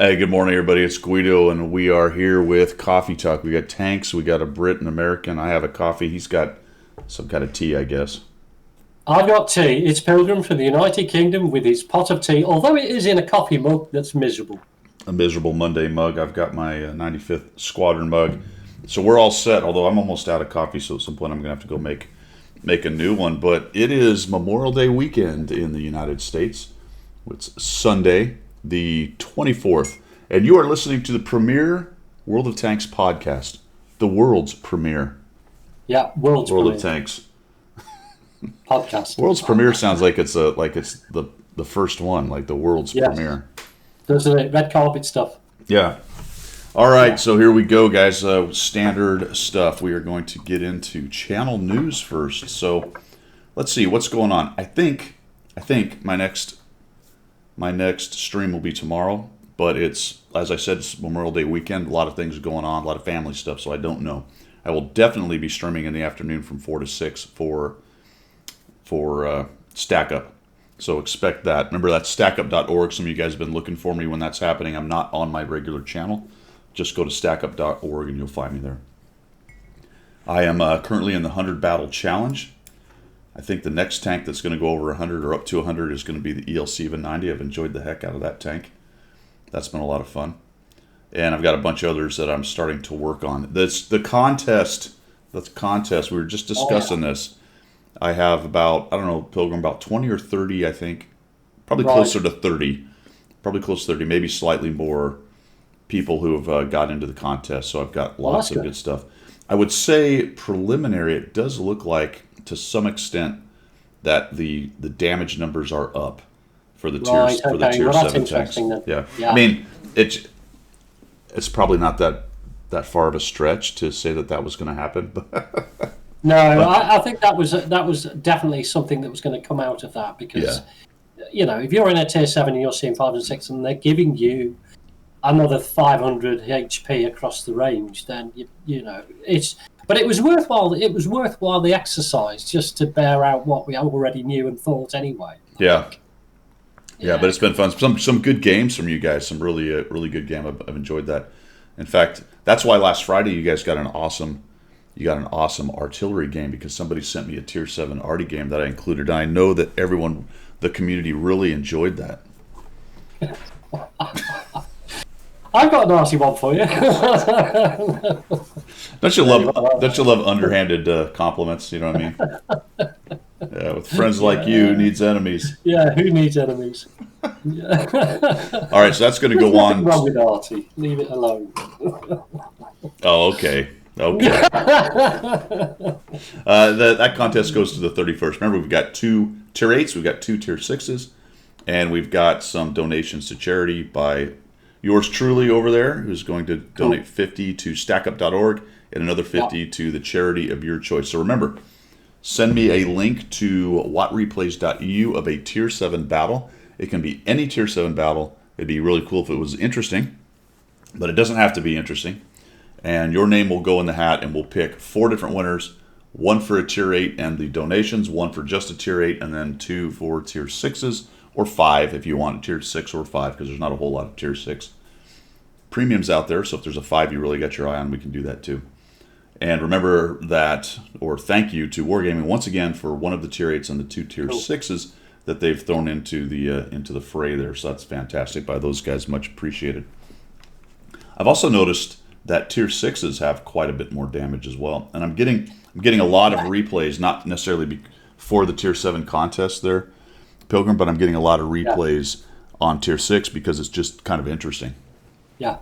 Hey, good morning, everybody. It's Guido, and we are here with Coffee Talk. We got Tanks, we got a Brit, an American. I have a coffee. He's got some kind of tea, I guess. I've got tea. It's Pilgrim from the United Kingdom with his pot of tea, although it is in a coffee mug that's miserable. A miserable Monday mug. I've got my 95th Squadron mug. So we're all set, although I'm almost out of coffee, so at some point I'm going to have to go make a new one. But it is Memorial Day weekend in the United States. It's Sunday, the 24th. And you are listening to the premier World of Tanks podcast, the world's premier Yeah, world's World of premiere Tanks. podcast. World's premiere sounds like it's the first one, like the world's Yes, premiere. doesn't it? Red carpet stuff. Yeah. All right, Yeah. so here we go, guys. Standard stuff. We are going to get into channel news first. So let's see what's going on. I think my next stream will be tomorrow, but it's, as I said, it's Memorial Day weekend. A lot of things going on, a lot of family stuff. So I don't know. I will definitely be streaming in the afternoon from 4 to 6 for Stack Up. So expect that. Remember, that's stackup.org. Some of you guys have been looking for me when that's happening. I'm not on my regular channel. Just go to stackup.org and you'll find me there. I am currently in the 100 Battle Challenge. I think the next tank that's going to go over 100 or up to 100 is going to be the EL-SIVA 90. I've enjoyed the heck out of that tank. That's been a lot of fun. And I've got a bunch of others that I'm starting to work on. The contest, we were just Oh, yeah. discussing this. I have about, I don't know, Pilgrim, about 20 or 30, I think. Probably Right. closer to 30. Probably close to 30, maybe slightly more people who have got into the contest. So I've got Well, lots that's of good. good stuff. I would say preliminary, it does look like to some extent that the damage numbers are up for the Right. tiers for the Okay. tier Well, that's 7 tanks. interesting then. Yeah. I Yeah. mean, it's probably not that far of a stretch to say that was going to happen, but No, but I think that was definitely something that was going to come out of that yeah. because if you're in a tier 7 and you're seeing 5 and 6 and they're giving you another 500 HP across the range, then it's. But it was worthwhile. It was worthwhile the exercise just to bear out what we already knew and thought anyway. I Yeah. think. Yeah, but Yeah. it's been fun. Some good games from you guys. Some really good game. I've enjoyed that. In fact, that's why last Friday you got an awesome artillery game because somebody sent me a tier 7 arty game that I included. And I know that everyone, the community, really enjoyed that. I've got a nasty one for you. Don't you Very love well. don't you love underhanded compliments? You know what I mean? Yeah, with friends like you, who Yeah. needs enemies? Yeah. Who needs enemies? Yeah. All right, so that's going to There's go nothing on. wrong with Artie. Leave it alone. Oh, okay. Okay. That contest goes to the 31st. Remember, we've got two tier 8s, we've got two tier 6s, and we've got some donations to charity by yours truly over there, who's going to donate Cool. 50 to stackup.org and another Yeah. 50 to the charity of your choice. So remember, send me a link to wattreplays.eu of a tier 7 battle. It can be any tier 7 battle. It'd be really cool if it was interesting, but it doesn't have to be interesting. And your name will go in the hat, and we'll pick 4 different winners, one for a tier 8 and the donations, one for just a tier 8, and then 2 for tier 6s, or 5 if you want a tier 6 or 5, because there's not a whole lot of tier 6 premiums out there. So if there's a 5 you really got your eye on, we can do that too. And remember that, or thank you to Wargaming once again for one of the tier 8s and the 2 tier Cool. 6s that they've thrown into the fray there. So that's fantastic by those guys, much appreciated. I've also noticed that tier 6s have quite a bit more damage as well, and I'm getting a lot of replays, not necessarily for the tier 7 contest there, Pilgrim, but I'm getting a lot of Yeah. replays on tier 6 because it's just kind of interesting. Yeah.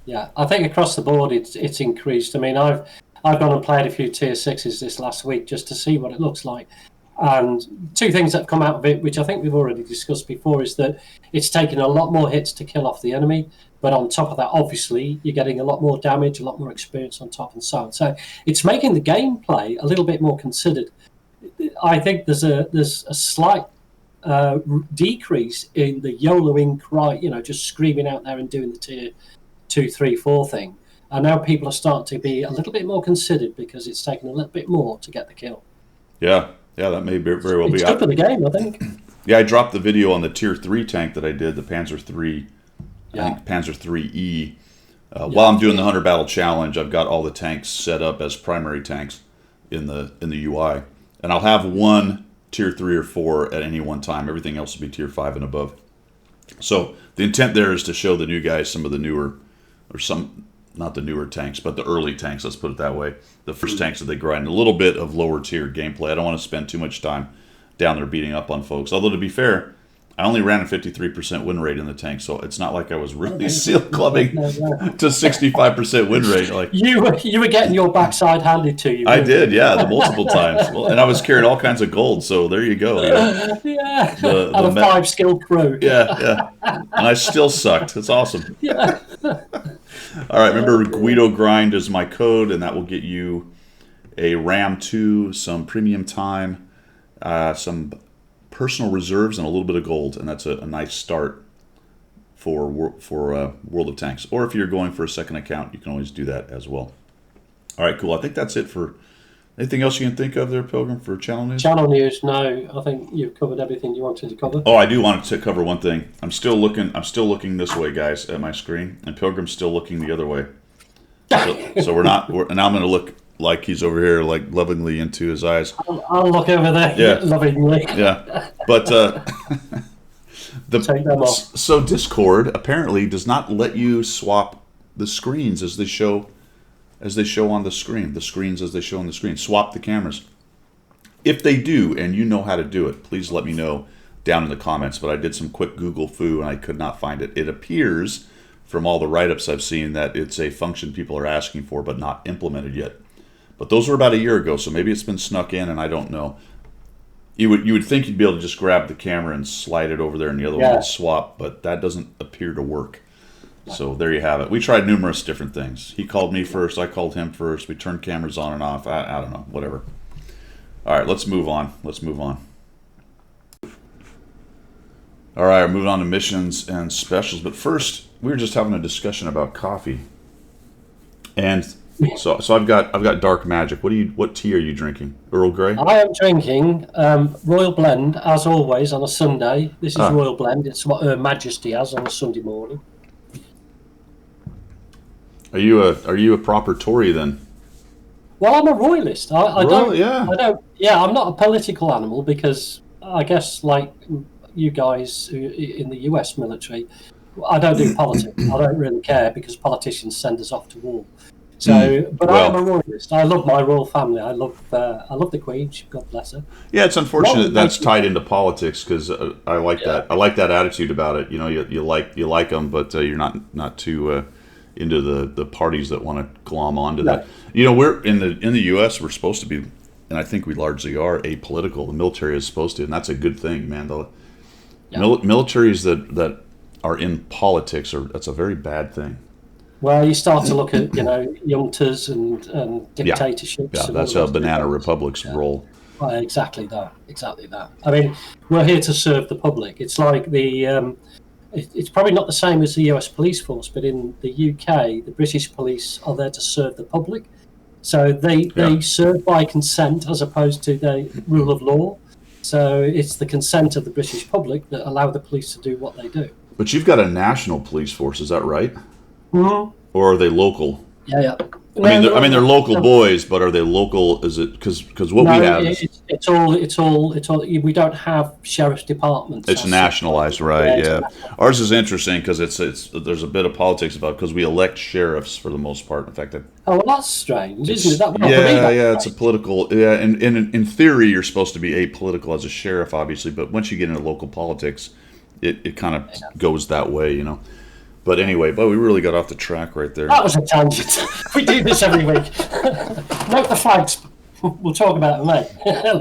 Yeah. I think across the board it's increased. I mean, I've gone and played a few tier 6s this last week just to see what it looks like. And two things that have come out of it, which I think we've already discussed before, is that it's taken a lot more hits to kill off the enemy. But on top of that, obviously, you're getting a lot more damage, a lot more experience on top, and so on. So it's making the gameplay a little bit more considered. I think there's a slight decrease in the YOLOing cry, just screaming out there and doing the tier 2, 3, 4 thing. And now people are starting to be a little bit more considered because it's taken a little bit more to get the kill. Yeah, that may very well It's be. good for the game, I think. Yeah, I dropped the video on the tier 3 tank that I did, the Panzer 3 Yeah. think Panzer III-E. While I'm doing the 100 Battle Challenge, I've got all the tanks set up as primary tanks in the UI, and I'll have one tier 3 or 4 at any one time. Everything else will be tier 5 and above. So the intent there is to show the new guys some of the newer, or some, not the newer tanks, but the early tanks, let's put it that way. The first tanks that they grind, a little bit of lower tier gameplay. I don't want to spend too much time down there beating up on folks. Although, to be fair, I only ran a 53% win rate in the tank, so it's not like I was really seal clubbing to 65% win rate. Like you were getting your backside handed to you. I did, yeah, the multiple times. Well, and I was carrying all kinds of gold, so there you go. Yeah, and a 5 skill crew. Yeah, and I still sucked. It's awesome. Yeah. All right, remember Guido Grind is my code, and that will get you a RAM 2, some premium time, some personal reserves, and a little bit of gold, and that's a nice start for World of Tanks. Or if you're going for a second account, you can always do that as well. All right, cool. I think that's it for anything else you can think of there, Pilgrim, for channel news? Channel news, no. I think you've covered everything you wanted to cover. Oh, I do want to cover one thing. I'm still looking this way, guys, at my screen, and Pilgrim's still looking the other way. So we're now I'm going to look like he's over here, like lovingly into his eyes. I'll look over there, lovingly. Yeah, but Take them off. So Discord apparently does not let you swap the screens as they show on the screen. The screens as they show on the screen. Swap the cameras. If they do, and you know how to do it, please let me know down in the comments. But I did some quick Google foo, and I could not find it. It appears, from all the write-ups I've seen, that it's a function people are asking for, but not implemented yet. But those were about a year ago, so maybe it's been snuck in, and I don't know. You would think you'd be able to just grab the camera and slide it over there, and the other one would swap, but that doesn't appear to work. So there you have it. We tried numerous different things. He called me first, I called him first. We turned cameras on and off. I don't know, whatever. All right, let's move on. All right, we're moving on to missions and specials. But first, we were just having a discussion about coffee, and so I've got Dark Magic. What tea are you drinking? Earl Grey? I am drinking Royal Blend, as always, on a Sunday. This is Royal Blend. It's what Her Majesty has on a Sunday morning. Are you a proper Tory then? Well, I'm a royalist. I don't. Yeah. I don't. Yeah, I'm not a political animal because I guess like you guys in the U.S. military, I don't do politics. I don't really care because politicians send us off to war. So, but I am a royalist. I love my royal family. I love the Queen. God bless her. Yeah, it's unfortunate that's tied into politics because I like that. I like that attitude about it. You know, you like them, but you're not too into the parties that want to glom onto that. You know, we're in the U.S. We're supposed to be, and I think we largely are, apolitical. The military is supposed to, and that's a good thing, man. The militaries that are in politics that's a very bad thing. Well, you start to look at juntas and dictatorships. Yeah, that's how banana republics roll. Well, exactly that. I mean, we're here to serve the public. It's like it's probably not the same as the US police force, but in the UK, the British police are there to serve the public. So they serve by consent as opposed to the rule of law. So it's the consent of the British public that allow the police to do what they do. But you've got a national police force, is that right? Mm-hmm. Or are they local? Yeah. I mean, they're local boys, but are they local? Is it because what we have? It's all. We don't have sheriff's departments. It's nationalized, right? Yeah. Ours is interesting because there's a bit of politics about because we elect sheriffs for the most part. In fact, well, that's strange, isn't it? It's a political. Yeah, and in theory, you're supposed to be apolitical as a sheriff, obviously, but once you get into local politics, it kind of goes that way, you know. But anyway, we really got off the track right there. That was a tangent. We do this every week. Note the flags. We'll talk about them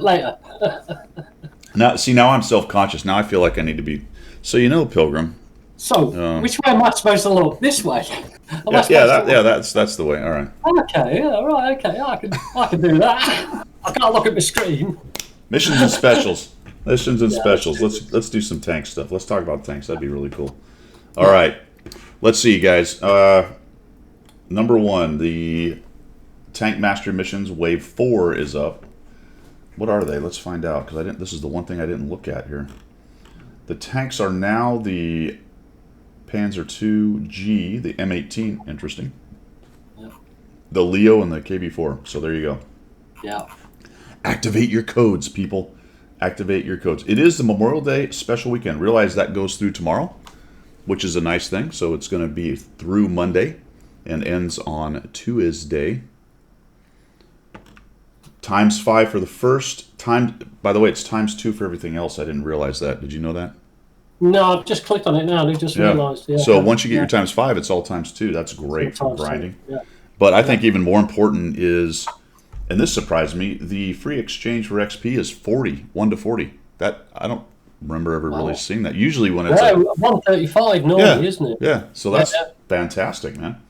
later. Now I'm self-conscious. Now I feel like I need to be. So Pilgrim. So which way am I supposed to look? This way. That's the way. All right. Okay. Yeah. Right. Okay. I can do that. I can't look at my screen. Missions and specials. Specials. Let's do some tank stuff. Let's talk about tanks. That'd be really cool. All right. Let's see, guys. Number 1, the Tank Master Missions Wave 4 is up. What are they? Let's find out because this is the one thing I didn't look at here. The tanks are now the Panzer II-G, the M18, interesting. Yeah. The Leo and the KB4. So there you go. Yeah. Activate your codes, people. Activate your codes. It is the Memorial Day special weekend. Realize that goes through tomorrow, which is a nice thing. So it's going to be through Monday and ends on Tuesday. ×5 for the first time. By the way, it's ×2 for everything else. I didn't realize that. Did you know that? No, I've just clicked on it now and I just realised. Yeah. So once you get your ×5, it's all ×2. That's great for grinding. Yeah. But I think even more important is, and this surprised me, the free exchange for XP is 40, 1 to 40. That I don't remember ever really seeing that. Usually when it's 135 normally, isn't it? Yeah, so that's fantastic, man.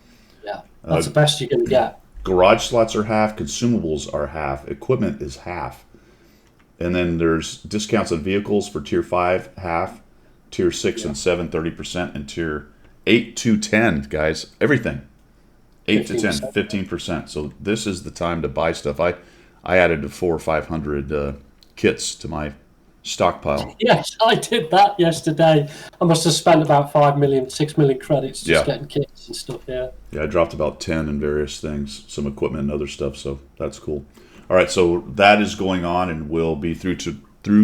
Yeah, that's the best you're going to get. Garage slots are half, consumables are half, equipment is half. And then there's discounts on vehicles for tier 5, half, tier 6 and 7, 30%, and tier 8 to 10, guys, everything. 8 to 10, 15%. So this is the time to buy stuff. I added 400 or 500 kits to my stockpile. Yes, I did that yesterday. I must have spent about 6 million credits just getting kits and stuff. Yeah, I dropped about 10 in various things, some equipment and other stuff. So that's cool. All right, so that is going on and will be through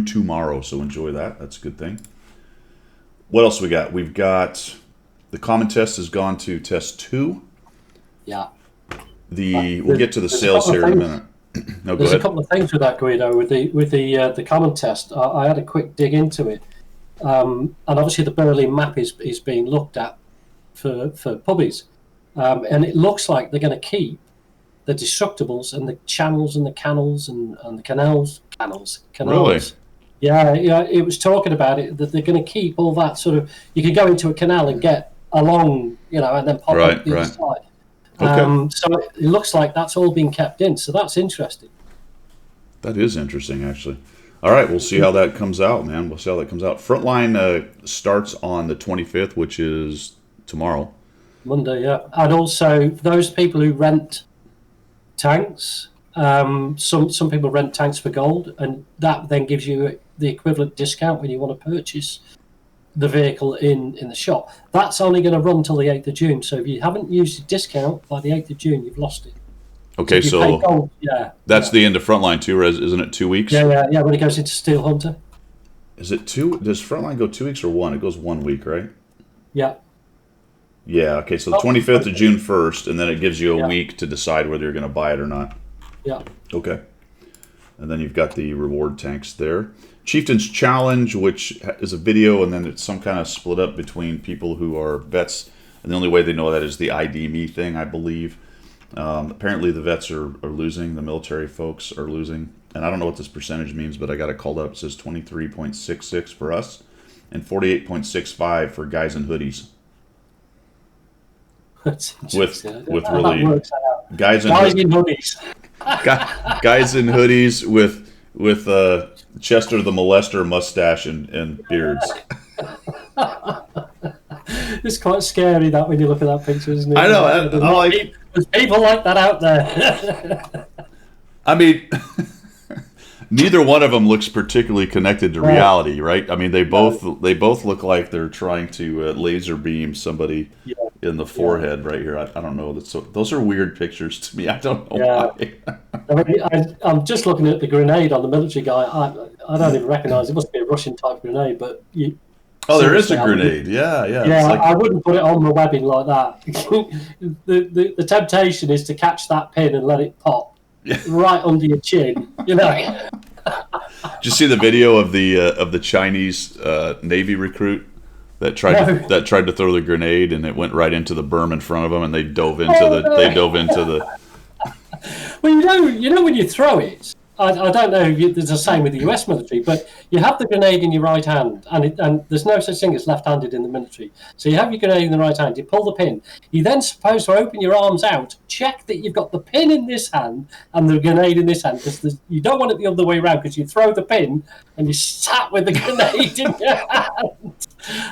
tomorrow. So enjoy that. That's a good thing. What else we got? We've got the common test has gone to test 2. Yeah. We'll get to the sales here in a minute. No, there's a couple of things with that, Guido. With the common test, I had a quick dig into it, and obviously the Berlin map is being looked at for pubbies, and it looks like they're going to keep the destructibles and the channels and the canals and the canals. Really? Yeah. It was talking about it that they're going to keep all that sort of. You can go into a canal and get along, and then pop up the other side. Okay. So it looks like that's all being kept in. So that's interesting. That is interesting, actually. All right, we'll see how that comes out, man. We'll see how that comes out. Frontline starts on the 25th, which is tomorrow. Monday, yeah. And also, those people who rent tanks, some people rent tanks for gold, and that then gives you the equivalent discount when you want to purchase the vehicle in the shop. That's only going to run till the 8th of June. So if you haven't used your discount by the 8th of June, you've lost it. Okay, so gold, that's the end of Frontline too, isn't it 2 weeks? Yeah, when it goes into Steel Hunter. Is it 2? Does Frontline go 2 weeks or 1? It goes 1 week, right? Yeah. Yeah, okay, so the 25th of June 1st, and then it gives you a week to decide whether you're going to buy it or not. Yeah. Okay. And then you've got the reward tanks there. Chieftain's Challenge, which is a video, and then it's some kind of split up between people who are vets, and the only way they know that is the ID Me thing, I believe. Apparently the vets are losing, the military folks are losing, and I don't know what this percentage means, but I got it called up. It says 23.66 for us, and 48.65 for guys in hoodies. with really guys in hoodies. Guys in hoodies with Chester the Molester mustache and beards. It's quite scary that when you look at that picture, isn't it? I know. There's people like that out there. I mean, neither one of them looks particularly connected to reality, right? I mean, they both look like they're trying to laser beam somebody in the forehead right here. I don't know. Those are weird pictures to me. I don't know why. I mean, I'm just looking at the grenade on the military guy. I don't even recognise it. Must be a Russian type grenade, but there is a grenade. Yeah. Yeah, I wouldn't put it on the webbing like that. the temptation is to catch that pin and let it pop right under your chin. Did you see the video of the Chinese Navy recruit that tried to throw the grenade and it went right into the berm in front of them, and they dove into the. Well, you know when you throw it. I don't know if it's the same with the US military, but you have the grenade in your right hand, and there's no such thing as left-handed in the military. So you have your grenade in the right hand, you pull the pin. You're then supposed to open your arms out, check that you've got the pin in this hand and the grenade in this hand, because you don't want it the other way around, because you throw the pin and you sat with the grenade in your hand.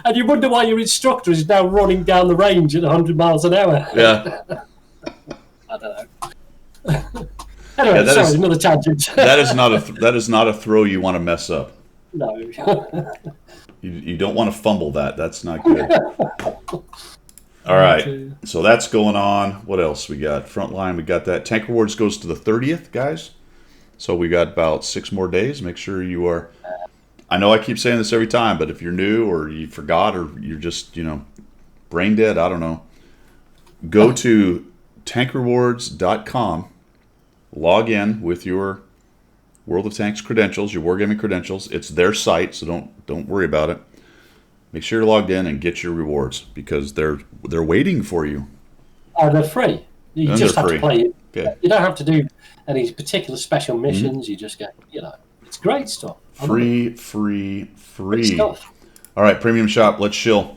And you wonder why your instructor is now running down the range at 100 miles an hour. Yeah. I don't know. Anyway, another tangent. that is not a throw you want to mess up. No. You don't want to fumble that. That's not good. All right. So that's going on. What else we got? Frontline, we got that. Tank Rewards goes to the 30th, guys. So we got about 6 more days. Make sure you are. I know I keep saying this every time, but if you're new or you forgot or you're just, brain dead, I don't know. Go to tankrewards.com. Log in with your World of Tanks credentials, your Wargaming credentials. It's their site, so don't worry about it. Make sure you're logged in and get your rewards because they're waiting for you. Oh, they're free. You And just they're have free. to play it. Okay. You don't have to do any particular special missions. You just get, it's great stuff. I love it. Free Good stuff. All right, Premium Shop, let's shill.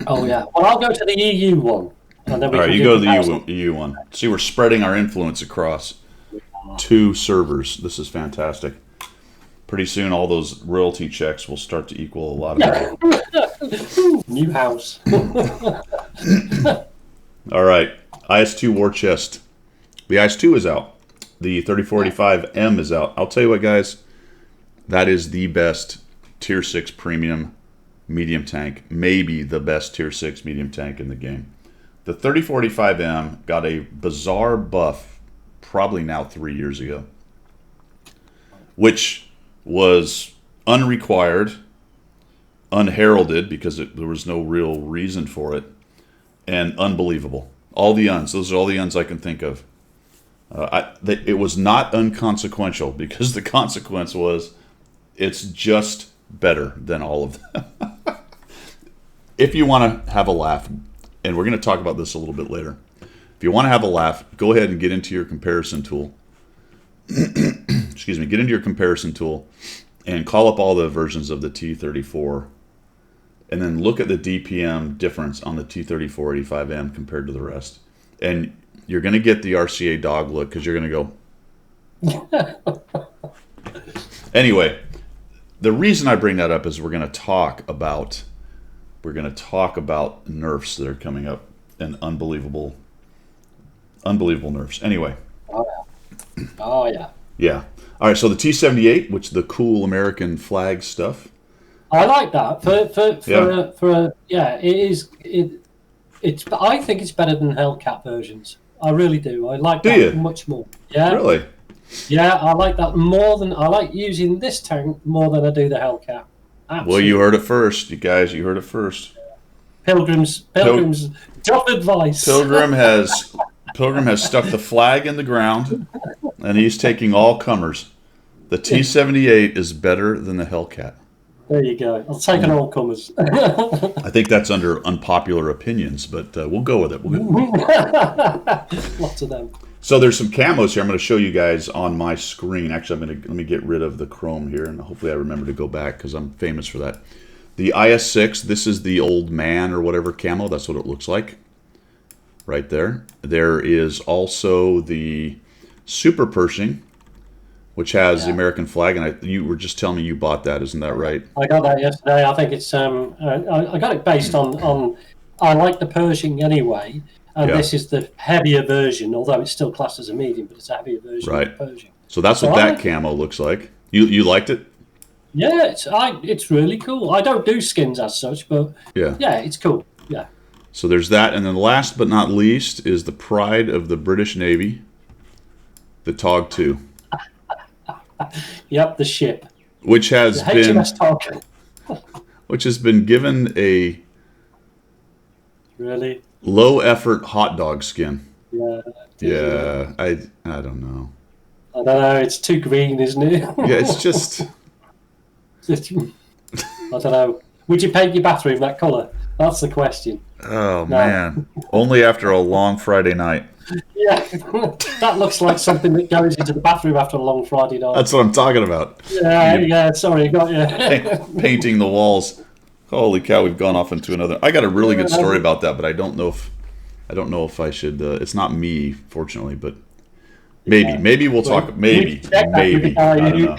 Oh yeah. Well, I'll go to the EU one, and then we All right, can you do go to the comparison. EU one. See, we're spreading our influence across 2 servers. This is fantastic. Pretty soon, all those royalty checks will start to equal a lot of money. New house. All right, IS-2 War Chest. The IS-2 is out. The 3485M is out. I'll tell you what, guys. That is the best Tier 6 premium medium tank. Maybe the best Tier 6 medium tank in the game. The 3485M got a bizarre buff probably now 3 years ago, which was unrequired, unheralded because there was no real reason for it, and unbelievable. All the uns. Those are all the uns I can think of. It was not unconsequential because the consequence was it's just better than all of them. If you want to have a laugh, and we're going to talk about this a little bit later, if you want to have a laugh, go ahead and get into your comparison tool. Excuse me, get into your comparison tool and call up all the versions of the T-34 and then look at the DPM difference on the T-34-85M compared to the rest. And you're going to get the RCA dog look because you're going to go. Anyway, the reason I bring that up is we're going to talk about nerfs that are coming up and unbelievable nerfs. Anyway. Oh yeah. Yeah. All right. So the T-78, which is the cool American flag stuff. I like that. It is. It's. I think it's better than Hellcat versions. I really do. I like that much more. Yeah. Really? Yeah, I like that more than I like using this tank more than I do the Hellcat. Absolutely. Well, you heard it first, you guys. You heard it first. Pilgrim's top advice. Pilgrim has stuck the flag in the ground, and he's taking all comers. The T-78 is better than the Hellcat. There you go. I'll take an all comers. I think that's under unpopular opinions, but we'll go with it. Lots of them. So there's some camos here. I'm going to show you guys on my screen. Actually, let me get rid of the chrome here, and hopefully I remember to go back because I'm famous for that. The IS-6, this is the old man or whatever camo. That's what it looks like right there. There is also the Super Pershing, which has the American flag, and you were just telling me you bought that, isn't that right? I got that yesterday. I think it's I got it based on I like the Pershing anyway, and this is the heavier version, although it's still classed as a medium, but it's a heavier version of the Pershing. So that's what that camo looks like. You liked it? Yeah, it's really cool. I don't do skins as such, but yeah, it's cool. Yeah. So there's that, and then last but not least is the pride of the British Navy, the TOG 2. Yep, the ship. Which has the HMS TOG. Which has been given a really low effort hot dog skin. Yeah. Yeah, I don't know. I don't know. It's too green, isn't it? Yeah, it's just. I don't know. Would you paint your bathroom that colour? That's the question. Oh man! Only after a long Friday night. Yeah, that looks like something that goes into the bathroom after a long Friday night. That's what I'm talking about. Yeah. Sorry, got you. Painting the walls. Holy cow! We've gone off into another. I got a really good story about that, but I don't know if I should. It's not me, fortunately, but maybe we'll talk. Maybe. I don't know.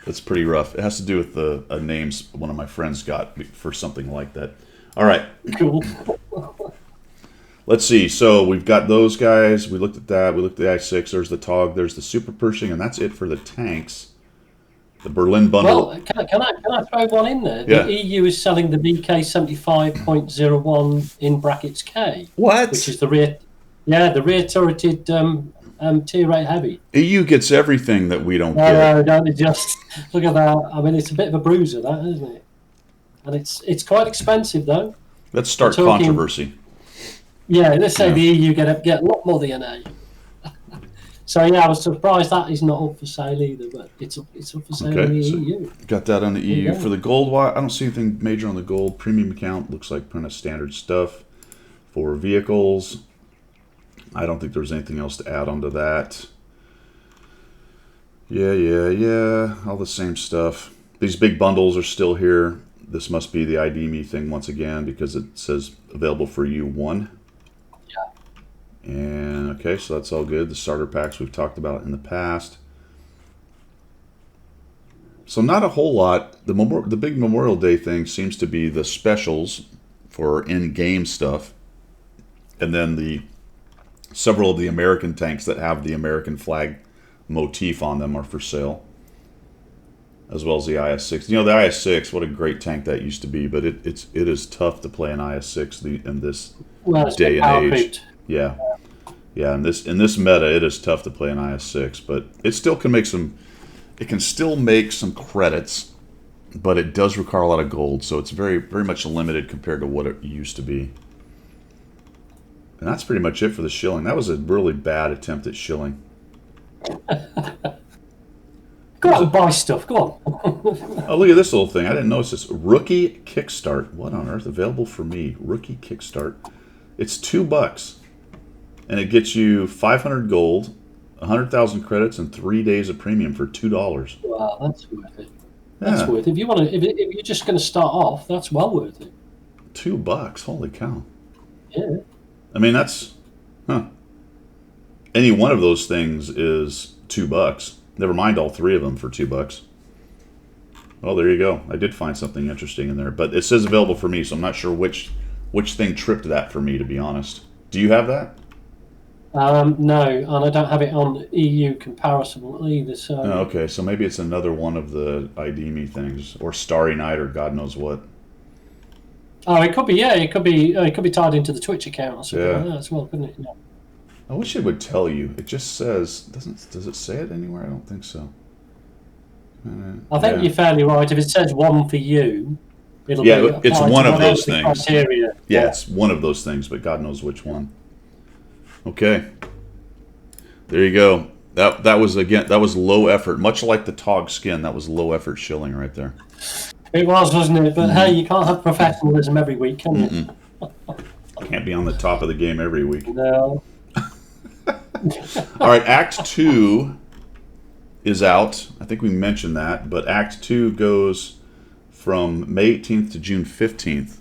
That's pretty rough. It has to do with the names one of my friends got for something like that. All right. Cool. Let's see. So we've got those guys. We looked at that. We looked at the I-6. There's the TOG. There's the Super Pershing, and that's it for the tanks. The Berlin bundle. Well, can I throw one in there? Yeah. The EU is selling the VK 75.01 in brackets K, What? which is the rear turreted tier 8 heavy. EU gets everything that we don't get. No, don't they just look at that? I mean, it's a bit of a bruiser, that, isn't it? And it's quite expensive though. Let's start We're talking- controversy. Yeah, let's say Yeah. the EU get a lot more than NA. So yeah, I was surprised that is not up for sale either, but it's up for sale Okay, in the so- EU. Got that on the EU. Yeah. For the gold, I don't see anything major on the gold. Premium account looks like kind of standard stuff. For vehicles, I don't think there's anything else to add onto that. Yeah. All the same stuff. These big bundles are still here. This must be the ID Me thing once again because it says available for you 1. Yeah. And okay, so that's all good. The starter packs we've talked about in the past. So not a whole lot. The big Memorial Day thing seems to be the specials for in-game stuff, and then the several of the American tanks that have the American flag motif on them are for sale, as well as the IS-6. You know, the IS-6, what a great tank that used to be, but it is tough to play an IS-6 in this Well, it's day power and age. creeped. Yeah. In this meta, it is tough to play an IS-6, but it still can make some. It can still make some credits, but it does require a lot of gold, so it's very much limited compared to what it used to be. And that's pretty much it for the shilling. That was a really bad attempt at shilling. Go out and buy stuff. Go on. Oh, look at this little thing. I didn't notice this. Rookie Kickstart. What on earth? Available for me. Rookie Kickstart. It's $2. And it gets you 500 gold, 100,000 credits, and 3 days of premium for $2. Wow, that's worth it. That's Yeah, worth it. If you want to, if you're just going to start off, that's well worth it. $2. Holy cow. Yeah. I mean, that's, any one of those things is $2. Never mind all 3 of them for $2. Well, there you go. I did find something interesting in there, but it says available for me, so I'm not sure which thing tripped that for me, to be honest. Do you have that? No, and I don't have it on EU comparable either. So Oh, okay, so maybe it's another one of the ID Me things, or Starry Night, or God knows what. it could be. Yeah, it could be. It could be tied into the Twitch account or something Yeah. like that as well, couldn't it? Yeah. I wish it would tell you. It just says, does it say it anywhere? I don't think so. I think Yeah. you're fairly right. If it says one for you, it'll Yeah, be it's applied one to of whatever those the things. Criteria. Yeah, it's one of those things, but God knows which one. Okay. There you go. That was low effort. Much like the Tog skin, that was low effort shilling right there. It was, wasn't it? But Mm-hmm. hey, you can't have professionalism every week, can you? Can't be on the top of the game every week. No. All right, Act 2 is out. I think we mentioned that, but Act 2 goes from May 18th to June 15th,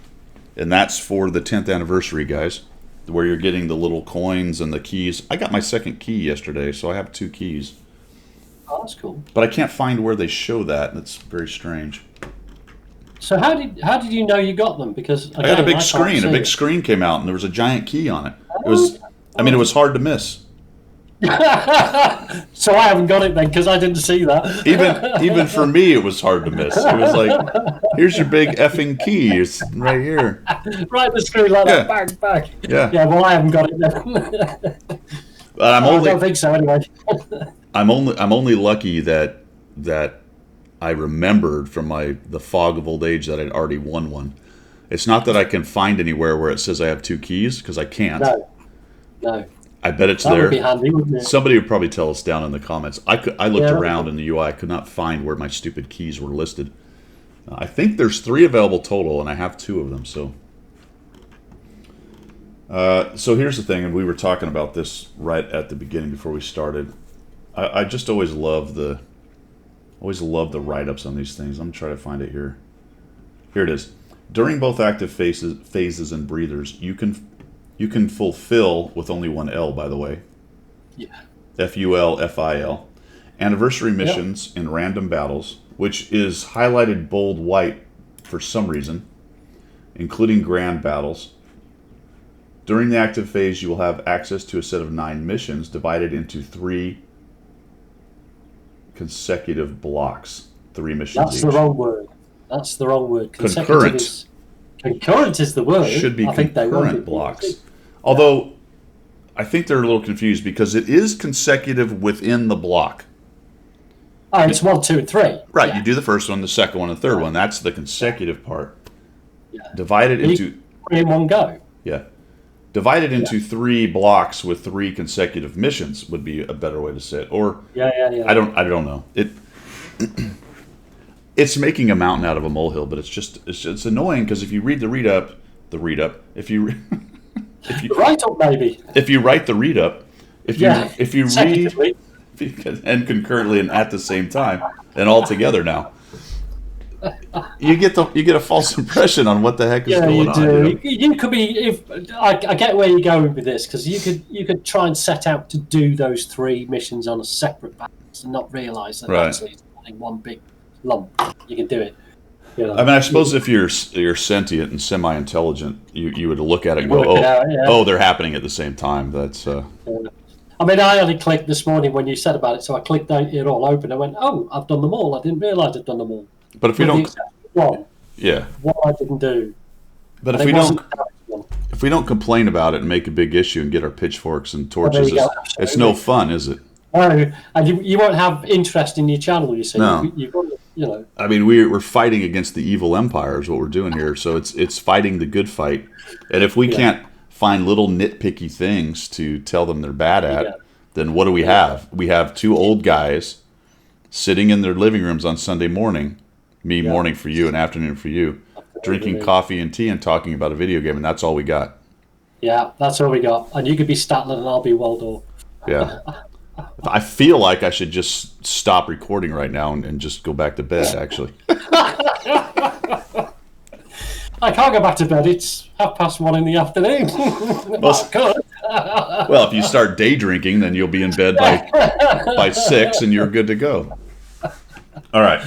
and that's for the 10th anniversary, guys, where you're getting the little coins and the keys. I got my second key yesterday, so I have 2 keys, Oh, that's cool. but I can't find where they show that, and it's very strange. So how did you know you got them? Because I had a big can't screen. see A big it. screen came out, and there was a giant key on it. It was hard to miss. So I haven't got it then because I didn't see that. Even for me, it was hard to miss. It was like, here's your big effing key. It's right here. Right, the screen like Yeah. that, bang. Yeah. Yeah, well, I haven't got it then. But I don't think so anyway. I'm only lucky that I remembered from the fog of old age that I'd already won one. It's not that I can find anywhere where it says I have 2 keys, because I can't. No. I bet it's That there. would be handy, wouldn't it? Somebody would probably tell us down in the comments. I looked Yeah. around in the UI. I could not find where my stupid keys were listed. I think there's 3 available total, and I have 2 of them. So here's the thing, and we were talking about this right at the beginning before we started. I just always love the write-ups on these things. I'm gonna try to find it here. Here it is. During both active phases and breathers, you can fulfill with only one L, by the way. Yeah. FULFIL. Anniversary missions in random battles, which is highlighted bold white for some reason, including grand battles. During the active phase, you will have access to a set of 9 missions divided into 3 consecutive blocks. 3 missions That's each. the wrong word. That's the wrong word. Concurrent. Concurrent is the word. Should be I think they want concurrent it. blocks. Although, I think they're a little confused because it is consecutive within the block. Oh, it's 1, 2, and 3. Right, Yeah. you do the first one, the second one, the third one. That's the consecutive part. Yeah. Divided into 3 in one go. yeah, divided into 3 blocks with 3 consecutive missions would be a better way to say it. Or Yeah. I don't know. It's making a mountain out of a molehill, but it's annoying because if you read the read up, if you Right up, maybe. if you write the read up, if you read Consecutively. and concurrently and at the same time and all together now, you get a false impression on what the heck is Yeah, going you on. do. You could be. If I get where you're going with this, because you could try and set out to do those 3 missions on a separate basis and not realise that Right. actually it's in one big lump. You can do it. You know. I mean, I suppose if you're sentient and semi-intelligent, you would look at it and go, Work it out, yeah. oh, they're happening at the same time. That's I mean, I only clicked this morning when you said about it, so I clicked it all open. I went, oh, I've done them all. I didn't realise I'd done them all. but if we With the don't, exception of one, yeah. what I didn't do. But And if it we wasn't don't, the first one. if we don't complain about it and make a big issue and get our pitchforks and there torches, you go, it's no fun, is it? No, and you won't have interest in your channel. You see, No. you've got to, you know. I mean, we're fighting against the evil empire is what we're doing here. So it's fighting the good fight. And if we can't find little nitpicky things to tell them they're bad at, Yeah. then what do we have? We have 2 old guys sitting in their living rooms on Sunday morning, morning for you and afternoon for you, drinking coffee and tea and talking about a video game, and that's all we got. Yeah, that's all we got. And you could be Statler and I'll be Waldorf. Yeah. I feel like I should just stop recording right now and just go back to bed, actually. I can't go back to bed. It's 1:30 in the afternoon. Well, I could. Well, if you start day drinking, then you'll be in bed by 6 and you're good to go. All right.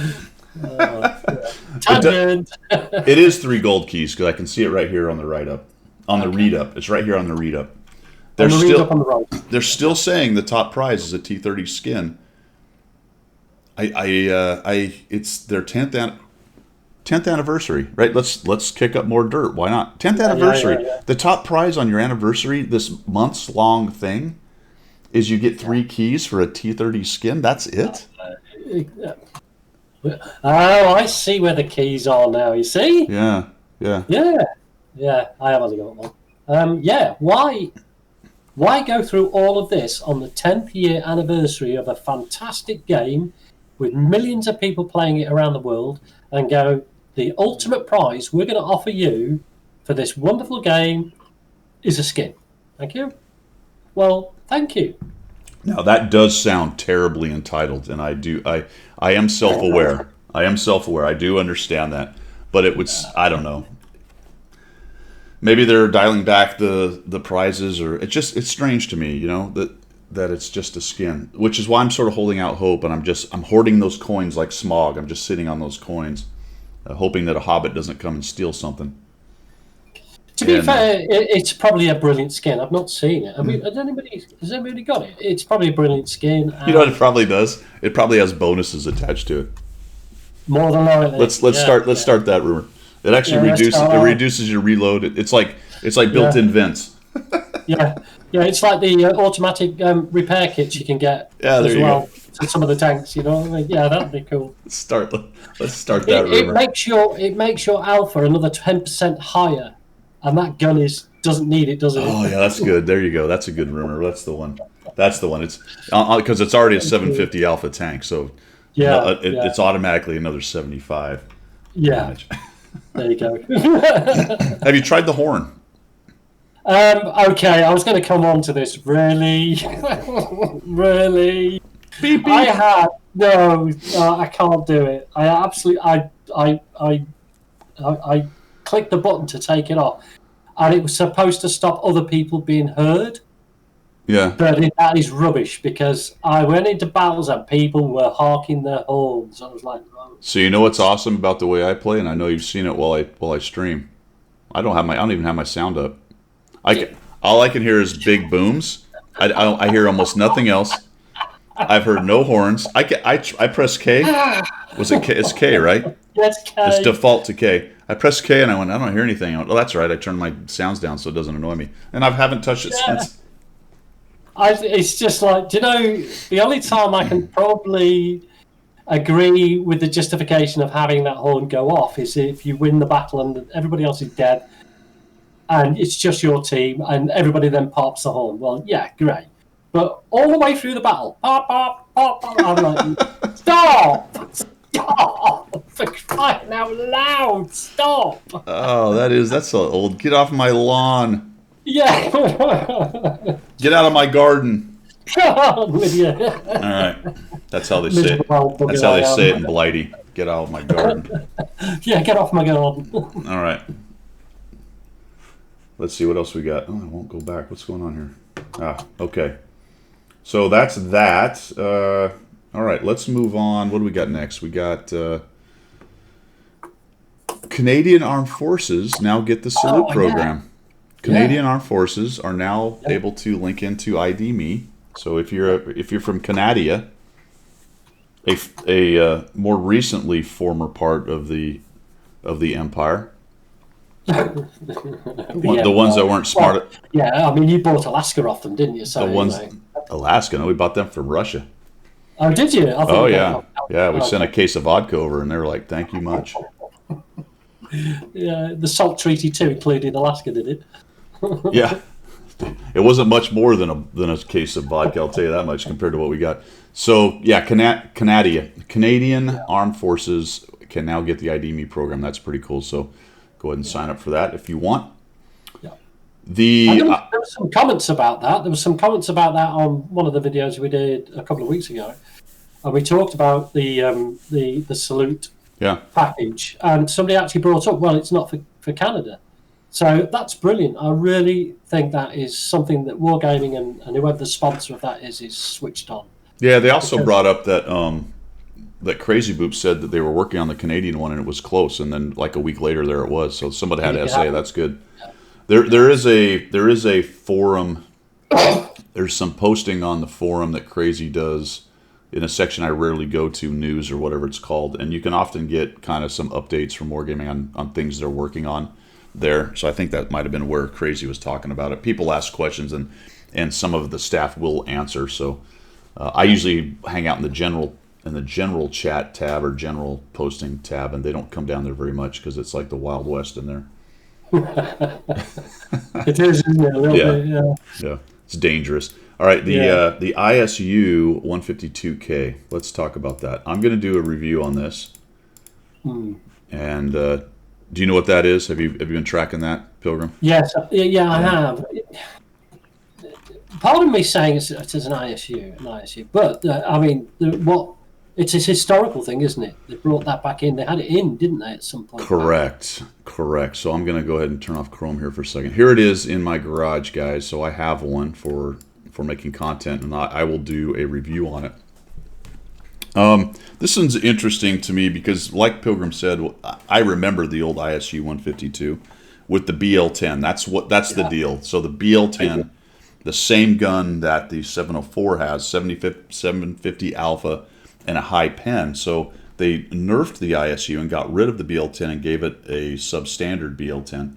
Tangent. It is 3 gold keys because I can see it right here on the write up. On the read up. It's right here on the read up. On the read up on the right. They're still saying the top prize is a T30 skin. It's their 10th anniversary, right? Let's kick up more dirt. Why not? 10th anniversary. yeah. The top prize on your anniversary, this months long thing, is you get 3 keys for a T30 skin. That's it. Oh, I see where the keys are now. You see? Yeah. Yeah. I have only got one. Yeah. Why go through all of this on the 10th year anniversary of a fantastic game with millions of people playing it around the world and go, the ultimate prize we're going to offer you for this wonderful game is a skin. Thank you. Well, thank you. Now that does sound terribly entitled, and I am self-aware. I do understand that, but I don't know. Maybe they're dialing back the prizes, or it's strange to me, that it's just a skin, which is why I'm sort of holding out hope, and I'm hoarding those coins like Smog. I'm just sitting on those coins, hoping that a hobbit doesn't come and steal something. To be fair, it's probably a brilliant skin. I've not seen it. I mean, has anybody got it? It's probably a brilliant skin. You know what it probably does? It probably has bonuses attached to it. More than likely. Let's start that rumor. It actually reduces your reload. It's like built-in vents. Yeah, it's like the automatic repair kits you can get as well to some of the tanks. You know, I mean, yeah, that'd be cool. Let's start that rumor. It makes your alpha another 10% higher, and that gun doesn't need it, does it? Oh yeah, that's good. There you go. That's a good rumor. That's the one. It's because it's already a 750 alpha tank, so it's automatically another 75. Yeah. Damage. There you go. Have you tried the horn? Okay, I was going to come on to this. Really? Really? Beep, beep. I can't do it. I clicked the button to take it off, and it was supposed to stop other people being heard. Yeah. But that is rubbish, because I went into battles and people were honking their horns. I was like, oh. So you know what's awesome about the way I play, and I know you've seen it while I stream. I don't even have my sound up. All I can hear is big booms. I hear almost nothing else. I've heard no horns. I press K. Was it K? It's K, right? Yes, It's Kay. default to K. I pressed K and I went, I don't hear anything. I went, oh, that's right. I turned my sounds down so it doesn't annoy me. And I haven't touched it Yeah. since. It's just like, do you know, the only time I can probably agree with the justification of having that horn go off is if you win the battle and everybody else is dead and it's just your team and everybody then pops the horn. Well, yeah, great. But all the way through the battle, pop, pop, pop, pop, I'm like, stop! Stop! For crying out loud, stop! Oh, that's so old. Get off my lawn. Yeah. Get out of my garden. Come on with you. All right. That's how they say it. Miserable old bugger That's how they I say am. it in Blighty. Get out of my garden. Yeah, get off my garden. All right. Let's see what else we got. Oh, I won't go back. What's going on here? Ah, okay. So that's that. All right, let's move on. What do we got next? We got Canadian Armed Forces now get the Salute Oh, yeah. program. Canadian Armed Forces are now able to link into ID.me. So if you're from Canada, a more recently former part of the empire, the ones that weren't smart. Well, yeah, I mean, you bought Alaska off them, didn't you? So The ones, anyway. Alaska. No, we bought them from Russia. Oh, did you? I thought Oh you yeah, got- yeah. We okay. sent a case of vodka over, and they were like, "Thank you much." Yeah, the SALT Treaty too included Alaska, did it? Yeah, it wasn't much more than a case of vodka. I'll tell you that much compared to what we got. So yeah, Canadian Armed Forces can now get the ID.me program. That's pretty cool. So go ahead and sign up for that if you want. Yeah. The And there was some comments about that. There was some comments about that on one of the videos we did a couple of weeks ago, and we talked about the Salute yeah. package, and somebody actually brought up, well, it's not for Canada. So that's brilliant. I really think that is something that Wargaming and whoever the sponsor of that is switched on. Yeah, they also brought up that that Crazy Boop said that they were working on the Canadian one and it was close, and then like a week later there it was. So somebody had to say that's good. There is a forum. There's some posting on the forum that Crazy does in a section I rarely go to, news or whatever it's called, and you can often get kind of some updates from Wargaming on things they're working on there. So I think that might have been where Crazy was talking about it. People ask questions and some of the staff will answer. So I usually hang out in the general chat tab or general posting tab, and they don't come down there very much because it's like the Wild West in there. It is, isn't it? A little Yeah. bit, yeah. Yeah, it's dangerous. All right, the ISU 152K. Let's talk about that. I'm going to do a review on this. And do you know what that is? Have you been tracking that, Pilgrim? Yes, yeah, I have. Pardon me saying it's an ISU, but I mean, it's a historical thing, isn't it? They brought that back in. They had it in, didn't they, at some point? Correct. So I'm going to go ahead and turn off Chrome here for a second. Here it is in my garage, guys. So I have one for making content, and I will do a review on it. This one's interesting to me because, like Pilgrim said, I remember the old ISU 152 with the BL10. That's the deal. So the BL10, the same gun that the 704 has, 750 Alpha, and a high pen. So they nerfed the ISU and got rid of the BL10 and gave it a substandard BL10.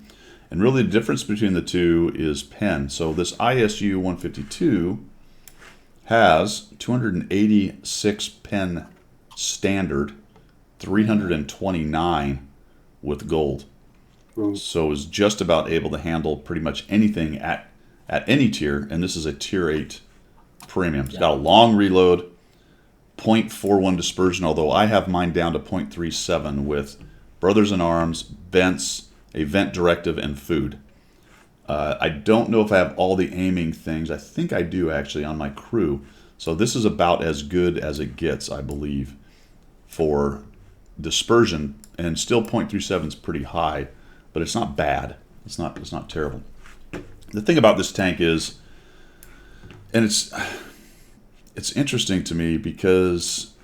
And really the difference between the two is pen. So this ISU 152 has 286 pen standard, 329 with gold. So is just about able to handle pretty much anything at any tier, and this is a tier 8 premium. It's got a long reload, 0.41 dispersion, although I have mine down to 0.37 with Brothers in Arms, vents, a vent directive, and food. I don't know if I have all the aiming things. I think I do actually on my crew. So this is about as good as it gets, I believe, for dispersion, and still 0.37 is pretty high, but it's not bad. It's not terrible. The thing about this tank is, and it's interesting to me because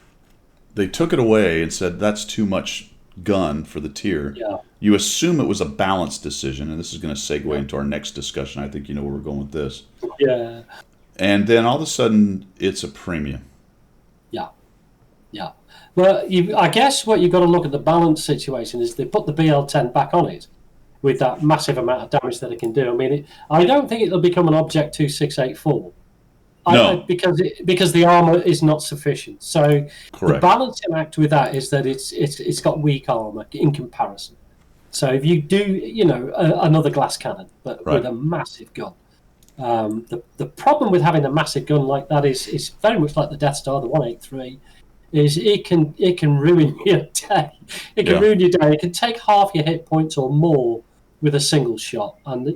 they took it away and said that's too much gun for the tier. Yeah. You assume it was a balanced decision, and this is going to segue into our next discussion. I think you know where we're going with this. Yeah. And then all of a sudden, it's a premium. Yeah. Well, I guess what you've got to look at the balance situation is they put the BL10 back on it with that massive amount of damage that it can do. I mean, I don't think it'll become an Object 2684. No, Because the armor is not sufficient. So the correct. balancing act with that is that it's got weak armor in comparison. So if you do, another glass cannon, but Right. with a massive gun, the problem with having a massive gun like that is very much like the Death Star, the 183, is it can ruin your day. It can Yeah. ruin your day. It can take half your hit points or more with a single shot, and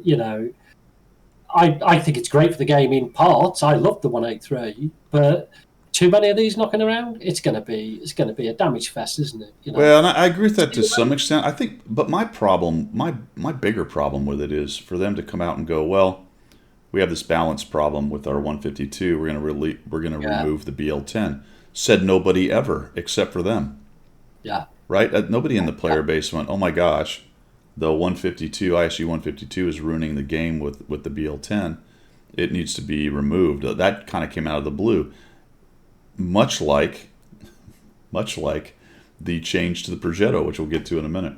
I think it's great for the game in parts. I love the 183, but too many of these knocking around, it's going to be a damage fest, isn't it? Well, and I agree with that to some extent. I think, but my problem, my bigger problem with it is for them to come out and go, well, we have this balance problem with our 152. We're going to Yeah. remove the BL10. Said nobody ever except for them, Yeah, right? Nobody in the player base went, oh my gosh, the 152 ISU 152 is ruining the game with the BL10. It needs to be removed. That kind of came out of the blue, much like the change to the Progetto, which we'll get to in a minute.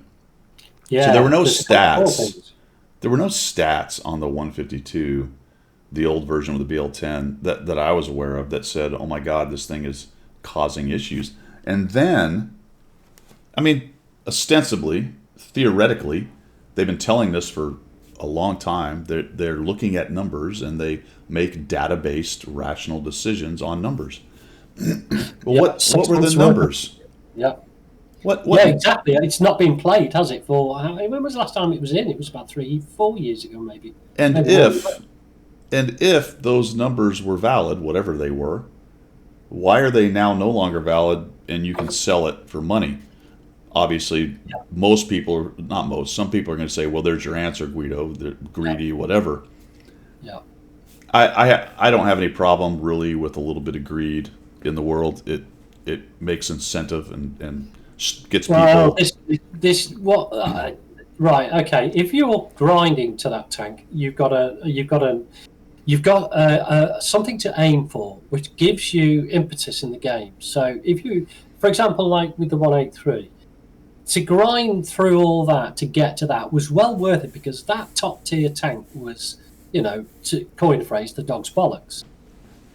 yeah. So there were no There's a couple of stats. things. There were no stats on the 152, the old version of the BL10 that I was aware of that said, "Oh my God, this thing is causing issues." And then, I mean, ostensibly, theoretically, they've been telling this for a long time. They're looking at numbers and they make data-based rational decisions on numbers. Well, Yeah, what 6 were the months worth. numbers? Yeah, What yeah, what exactly. And it's not been played, has it? When was the last time it was in? It was about 3, 4 years ago, maybe. and Maybe longer. if those numbers were valid, whatever they were, why are they now no longer valid and you can sell it for money? Obviously, most people, not most, some people are going to say, well, there's your answer, Guido, they're greedy, whatever. Yeah. I don't have any problem really with a little bit of greed in the world. It makes incentive and gets Well, people. right? Okay, if you're grinding to that tank, you've got something to aim for, which gives you impetus in the game. So if you, for example, like with the 183, to grind through all that to get to that was well worth it because that top tier tank was, to coin a phrase, the dog's bollocks.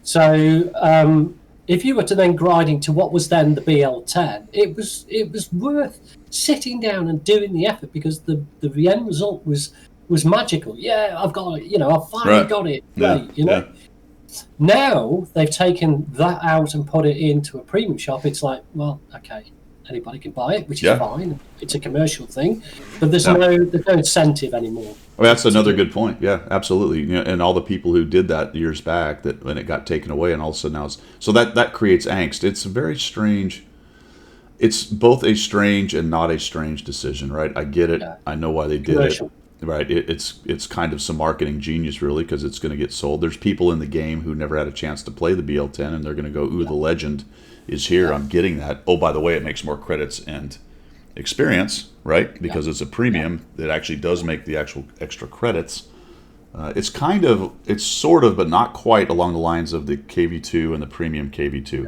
So if you were to then grinding to what was then the BL10, it was worth sitting down and doing the effort because the end result was magical. Yeah, I've got it. I've finally Right. got it. Yeah. Great. Yeah. Now they've taken that out and put it into a premium shop. It's like, well, okay, anybody can buy it, which is Yeah. fine. It's a commercial thing, but there's Yeah. no incentive anymore. Well, that's another good point. Yeah, absolutely. And all the people who did that years back, that when it got taken away, and all of a sudden now so that creates angst. It's very strange. It's both a strange and not a strange decision, right? I get it. Yeah. I know why they did Commercial. it. Right? It's kind of some marketing genius, really, because it's going to get sold. There's people in the game who never had a chance to play the BL10, and they're going to go, "Ooh, the legend is here. I'm getting that." Oh, by the way, it makes more credits and experience, right? Because it's a premium that actually does make the actual extra credits. It's sort of, but not quite along the lines of the KV2 and the premium KV2,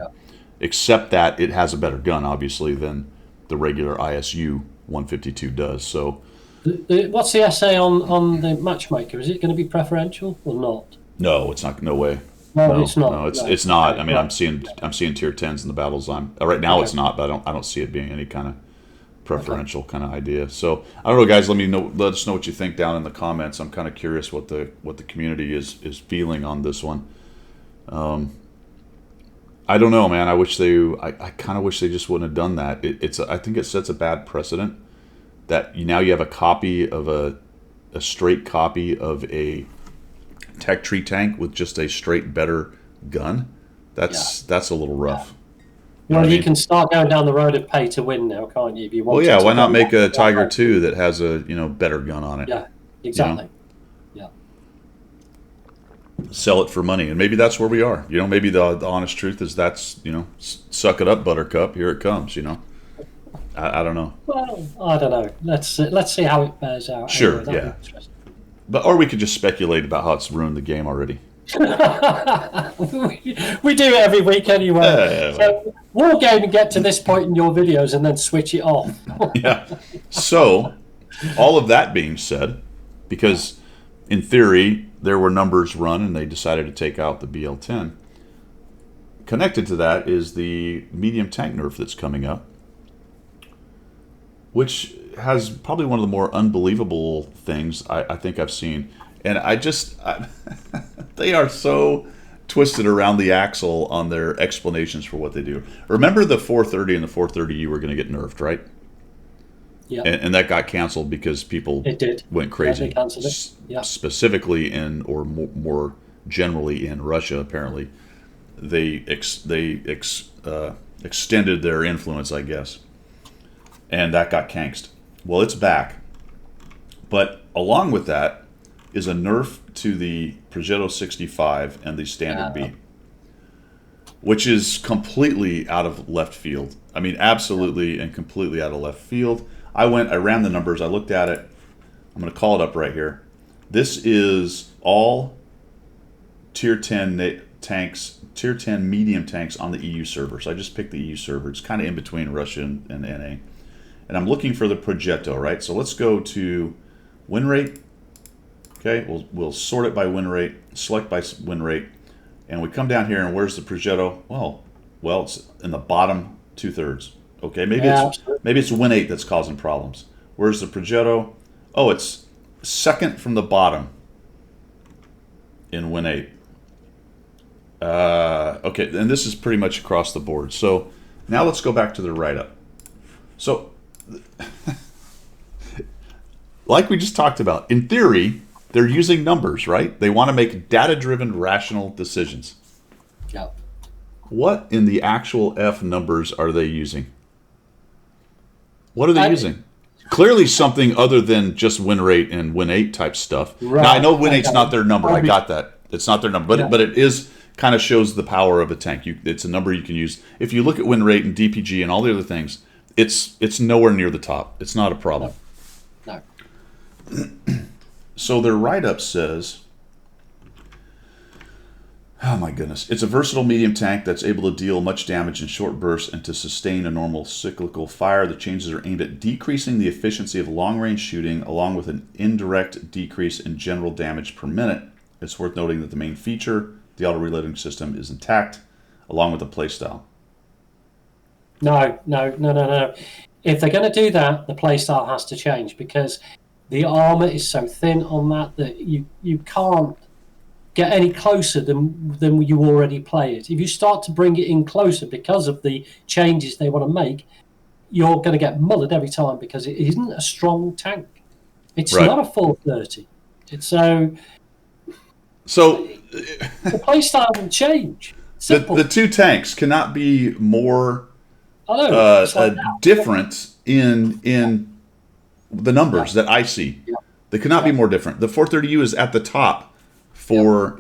except that it has a better gun, obviously, than the regular ISU 152 does. So, What's the essay on the matchmaker? Is it going to be preferential or not? no, it's not. No way. No, it's not. No, No. it's not. I mean, Right. I'm seeing tier 10s in the battles. Right now. Okay. It's not, but I don't see it being any kind of preferential kind of idea. So I don't know, guys. Let us know what you think down in the comments. I'm kind of curious what the community is feeling on this one. I don't know, man. I kind of wish they just wouldn't have done that. I think it sets a bad precedent that now you have a copy of a straight copy of a tech tree tank with just a straight better gun. That's a little rough. Well, I you mean- can start going down the road of pay to win now, can't you? If you want. Well, yeah. to Why not make a Yeah, Tiger 2 that has a better gun on it? Yeah, exactly. Yeah. Sell it for money, and maybe that's where we are. Maybe the honest truth is that's suck it up, Buttercup. Here it comes. I don't know. Well, I don't know. Let's see how it bears out. Sure, Anyway, that'll yeah. be interesting. Or we could just speculate about how it's ruined the game already. We do it every week anyway. Uh, So Wargame and get to this point in your videos and then switch it off. yeah. So, all of that being said, because in theory there were numbers run and they decided to take out the BL10. Connected to that is the medium tank nerf that's coming up, which has probably one of the more unbelievable things I think I've seen. And they are so twisted around the axle on their explanations for what they do. Remember the 430 and the 430U were going to get nerfed, right? Yeah, And that got canceled because people it did. went crazy. Yeah, they cancelled it. Yeah. Specifically or more generally in Russia, apparently, they extended their influence, I guess, and that got canked. Well, it's back, but along with that is a nerf to the Progetto 65 and the Standard B, which is completely out of left field. I mean, absolutely and completely out of left field. I ran the numbers, I looked at it. I'm going to call it up right here. This is all tier 10 tanks, tier 10 medium tanks on the EU server. So I just picked the EU server. It's kind of in between Russia and NA. And I'm looking for the Progetto, right? So let's go to win rate. Okay, we'll sort it by win rate, select by win rate, and we come down here and where's the Progetto? Well, it's in the bottom 2/3. Okay, maybe it's win 8 that's causing problems. Where's the Progetto? Oh, it's second from the bottom in win 8. Okay, and this is pretty much across the board. So now let's go back to the write-up. So, like we just talked about, in theory, they're using numbers, right? They want to make data-driven, rational decisions. Yeah. What in the actual F numbers are they using? What are they using? Clearly something other than just win rate and win 8 type stuff. Right. Now, I know win 8's not their number. I got that. It's not their number. But it is kind of shows the power of a tank. It's a number you can use. If you look at win rate and DPG and all the other things, it's nowhere near the top. It's not a problem. No. So their write-up says, oh my goodness, it's a versatile medium tank that's able to deal much damage in short bursts and to sustain a normal cyclical fire. The changes are aimed at decreasing the efficiency of long-range shooting along with an indirect decrease in general damage per minute. It's worth noting that the main feature, the auto-reloading system, is intact along with the playstyle. No. If they're going to do that, the playstyle has to change because the armor is so thin on that you can't get any closer than you already play it. If you start to bring it in closer because of the changes they want to make, you're going to get mullered every time because it isn't a strong tank. It's not a 430. It's so the playstyle will change. The two tanks cannot be more different in the numbers that I see. Yeah. They cannot be more different. The 430U is at the top for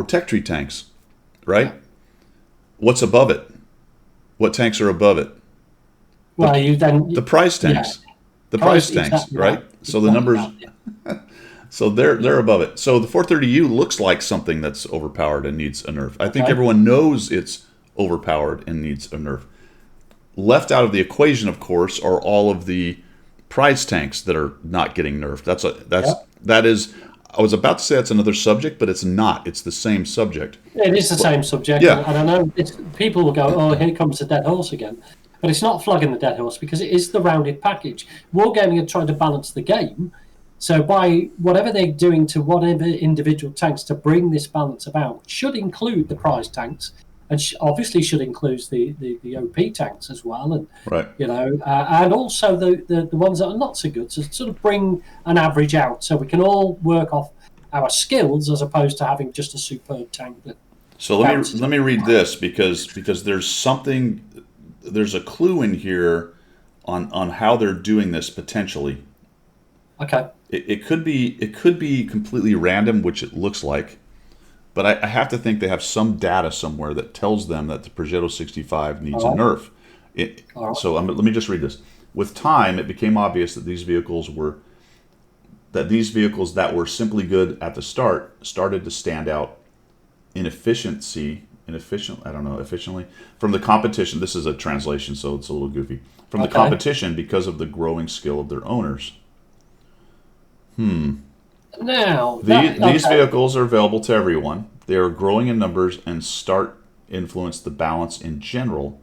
tech tree tanks, right? Yeah. What's above it? What tanks are above it? Well, the prize tanks. Yeah. The prize tanks, exactly right? Right. So the numbers so they're above it. So the 430U looks like something that's overpowered and needs a nerf. I think everyone knows it's overpowered and needs a nerf. Left out of the equation, of course, are all of the prize tanks that are not getting nerfed. That is. I was about to say that's another subject, but it's not. It's the same subject. It is the same subject. Yeah. And I know people will go, "Oh, here comes the dead horse again," but it's not flogging the dead horse because it is the rounded package. Wargaming are trying to balance the game, so by whatever they're doing to whatever individual tanks to bring this balance about should include the prize tanks. And obviously should include the OP tanks as well, and right. And also the ones that are not so good, to sort of bring an average out, so we can all work off our skills as opposed to having just a superb tank. So let me read this because there's a clue in here on how they're doing this potentially. Okay. It could be completely random, which it looks like. But I have to think they have some data somewhere that tells them that the Progetto 65 needs a nerf. So let me just read this. With time, it became obvious that these vehicles were that these vehicles that were simply good at the start started to stand out efficiently from the competition. This is a translation, so it's a little goofy. From the competition because of the growing skill of their owners. Now, These vehicles are available to everyone. They are growing in numbers and start influence the balance in general,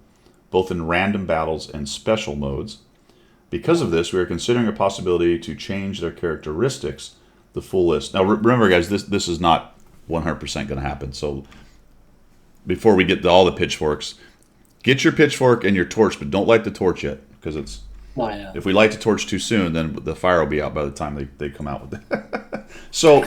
both in random battles and special modes. Because of this, we are considering a possibility to change their characteristics. The full list. Now, remember, guys, this is not 100% going to happen. So, before we get to all the pitchforks, get your pitchfork and your torch, but don't light the torch yet, because it's. If we light the torch too soon, then the fire will be out by the time they come out with it. So,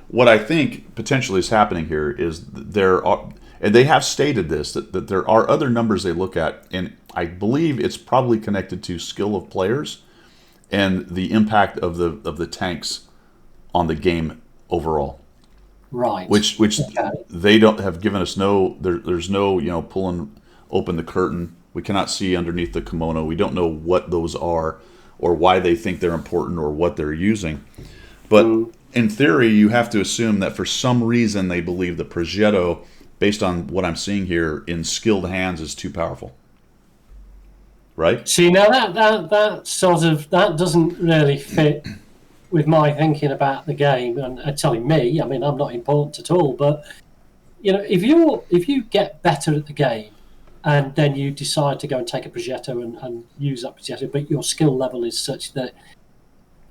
what I think potentially is happening here is there are, and they have stated this, that there are other numbers they look at, and I believe it's probably connected to skill of players and the impact of the tanks on the game overall. Right. Which they don't have given us there's no, pulling open the curtain. We cannot see underneath the kimono. We don't know what those are or why they think they're important or what they're using. But in theory, you have to assume that for some reason they believe the Progetto, based on what I'm seeing here, in skilled hands is too powerful. Right? See, now that doesn't really fit with my thinking about the game and telling me. I mean, I'm not important at all, but if you get better at the game and then you decide to go and take a Progetto and use that Progetto, but your skill level is such that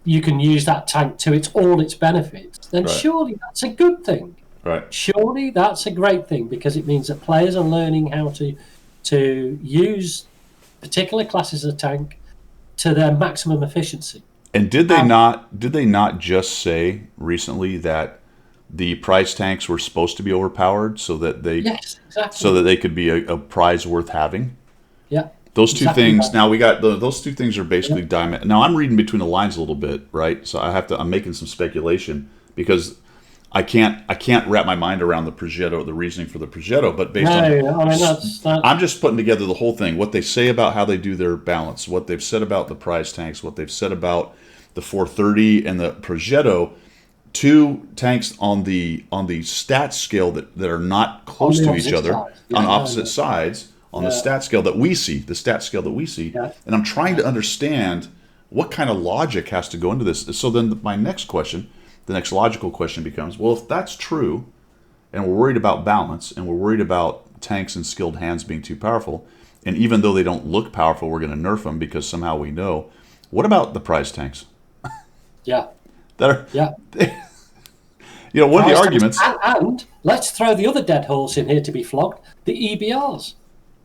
you can use that tank to all its benefits, then surely that's a good thing. Right. Surely that's a great thing, because it means that players are learning how to use particular classes of tank to their maximum efficiency. And did they not just say recently that the prize tanks were supposed to be overpowered so that they could be a prize worth having? Yeah. Those two things. Now we got those two things are basically diamond. Now I'm reading between the lines a little bit, right? So I'm making some speculation because I can't wrap my mind around the Progetto, the reasoning for the Progetto, but I'm just putting together the whole thing. What they say about how they do their balance, what they've said about the prize tanks, what they've said about the 430 and the Progetto, two tanks on the stat scale that are not close to each other, on opposite sides, on the stat scale that we see, and I'm trying to understand what kind of logic has to go into this. So then my next question, the next logical question becomes, well, if that's true, and we're worried about balance, and we're worried about tanks and skilled hands being too powerful, and even though they don't look powerful, we're going to nerf them because somehow we know, what about the prize tanks? Yeah. That are, one of the arguments. And let's throw the other dead horse in here to be flogged: the EBRs.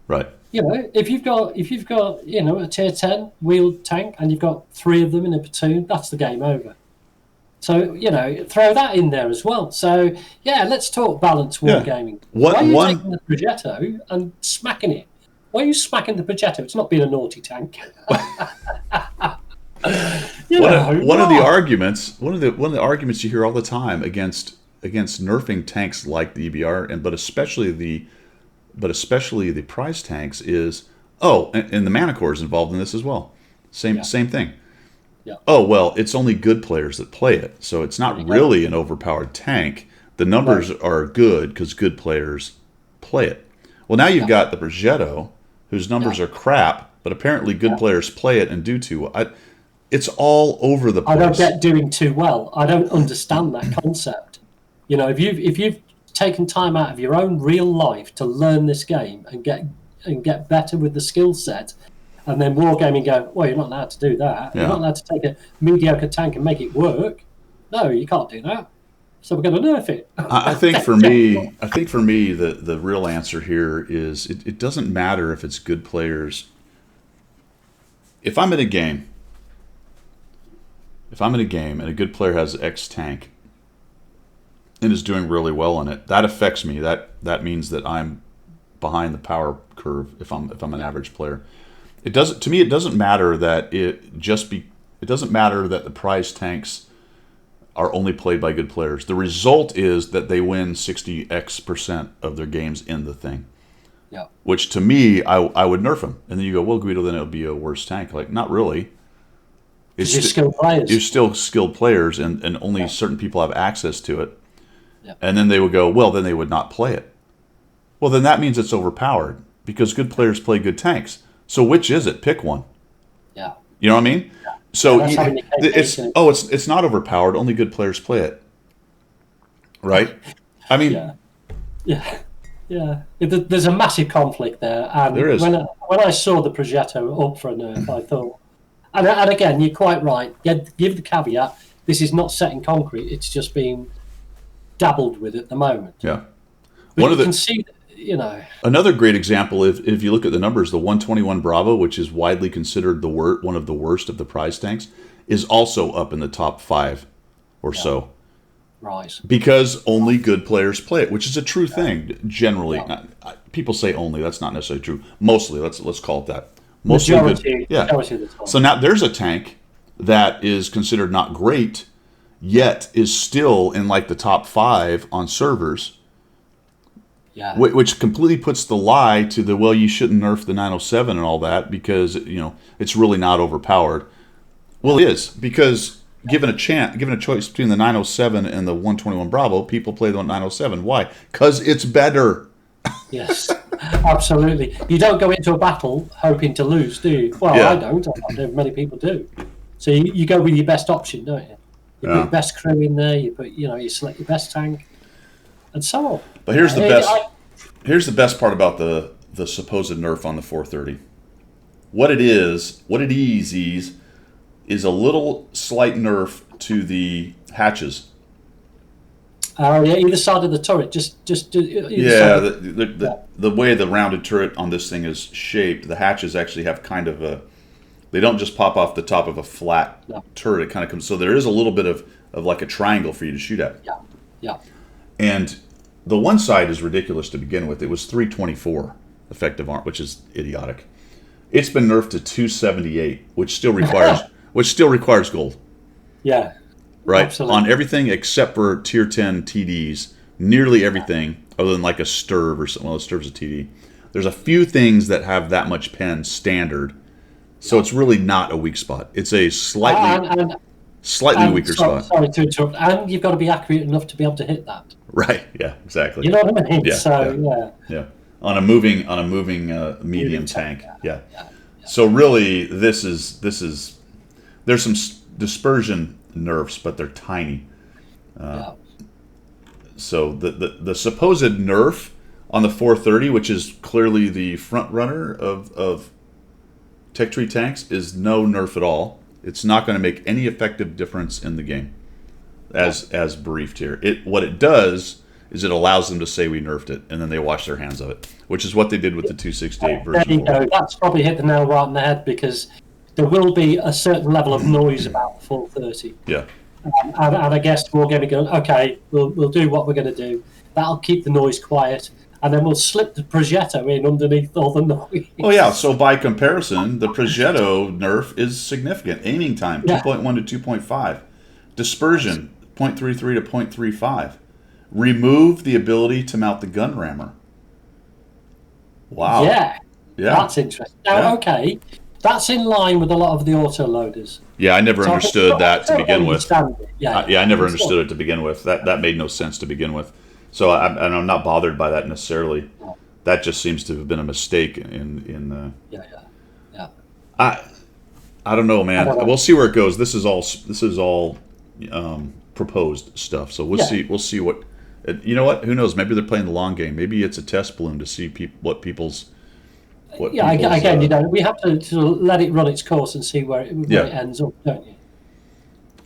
Right. If you've got a tier 10 wheeled tank and you've got 3 of them in a platoon, that's the game over. So throw that in there as well. So let's talk balanced wargaming. Why are you taking the Progetto and smacking it? Why are you smacking the Progetto? It's not being a naughty tank. One of the arguments you hear all the time against nerfing tanks like the EBR but especially the prize tanks is and the Manticore is involved in this as well. Same thing. Yeah. Oh well, it's only good players that play it, so it's not really an overpowered tank. The numbers are good because good players play it. Well, now you've got the Progetto, whose numbers are crap, but apparently good players play it and do too well. It's all over the place. I don't get doing too well. I don't understand that concept. If you've taken time out of your own real life to learn this game and get better with the skill set, and then wargaming go, well, you're not allowed to do that. You're not allowed to take a mediocre tank and make it work. No, you can't do that. So we're going to nerf it. I think for me, the real answer here is it doesn't matter if it's good players. If I'm in a game and a good player has X tank and is doing really well in it, that affects me. That means that I'm behind the power curve if I'm an average player. It doesn't matter that it doesn't matter that the prize tanks are only played by good players. The result is that they win 60x% of their games in the thing. Yeah. Which to me, I would nerf them. And then you go, well, Guido, then it'll be a worse tank. Like, not really. it's You're skilled players. you're still skilled players, and only certain people have access to it. Yeah. And then they would go, well, then they would not play it. Well, then that means it's overpowered because good players play good tanks. So which is it? Pick one. Yeah. You know what I mean? So that's having it's not overpowered. Only good players play it. Right? I mean, Yeah. There's a massive conflict there, and there is. When I saw the Progetto up for a nerf, I thought, and again, you're quite right. Give the caveat: this is not set in concrete; it's just being dabbled with at the moment. Yeah. But you can see, Another great example, if you look at the numbers, the 121 Bravo, which is widely considered one of the worst of the prize tanks, is also up in the top 5 or so. Right. Because only good players play it, which is a true thing generally. People say only, that's not necessarily true. Mostly, let's call it that. Mostly Majority of the time. So now there's a tank that is considered not great, yet is still in like the top 5 on servers. Yeah. Which completely puts the lie to the, well, you shouldn't nerf the 907 and all that because it's really not overpowered. Well, it is, because given a choice between the 907 and the 121 Bravo, people play the 907. Why? Because it's better. Yes, absolutely. You don't go into a battle hoping to lose, do you? Well, Yeah. I don't. I know many people do. So you go with your best option, don't you? You put your best crew in there. You select your best tank, and so on. But here's the best part about the supposed nerf on the 430. What it is a little slight nerf to the hatches. Oh yeah, either side of the turret. Just Yeah, the way the rounded turret on this thing is shaped, the hatches actually have kind of a. They don't just pop off the top of a flat turret. It kind of comes. So there is a little bit of like a triangle for you to shoot at. Yeah. And the one side is ridiculous to begin with. It was 324 effective arm, which is idiotic. It's been nerfed to 278, which still requires gold. Yeah. Right? Absolutely. On everything except for tier 10 TDs, nearly everything, other than like a Sturv or something. Well, a Sturv's a TD. There's a few things that have that much pen standard, so it's really not a weak spot. It's a slightly weaker spot. Sorry to interrupt. And you've got to be accurate enough to be able to hit that. Right? Yeah, exactly. You know what I mean? Yeah. Yeah. On a moving medium tank. Yeah. So really, this is there's some dispersion nerfs, but they're tiny. So the supposed nerf on the 430, which is clearly the front runner of Tech Tree tanks, is no nerf at all. It's not going to make any effective difference in the game, as briefed here. What it does is it allows them to say we nerfed it, and then they wash their hands of it, which is what they did with the 268 version. There you go. That's probably hit the nail right on the head, because there will be a certain level of noise about the 430. Yeah. And I guess we're going to go, okay, we'll do what we're going to do. That'll keep the noise quiet, and then we'll slip the Progetto in underneath all the noise. Well, yeah, so by comparison, the Progetto nerf is significant. Aiming time, 2.1 to 2.5. Dispersion, 0.33 to 0.35. Remove the ability to mount the gun rammer. Wow. Yeah. That's interesting. Now, okay, that's in line with a lot of the autoloaders. Yeah, I never understood that to begin with. Yeah, I never understood it to begin with. That made no sense to begin with. So I'm not bothered by that necessarily. That just seems to have been a mistake in. Yeah. I don't know, man. We'll see where it goes. This is all proposed stuff. So we'll see. We'll see what. You know what? Who knows? Maybe they're playing the long game. Maybe it's a test balloon to see what people's. Again, we have to let it run its course and see where it ends up, don't you?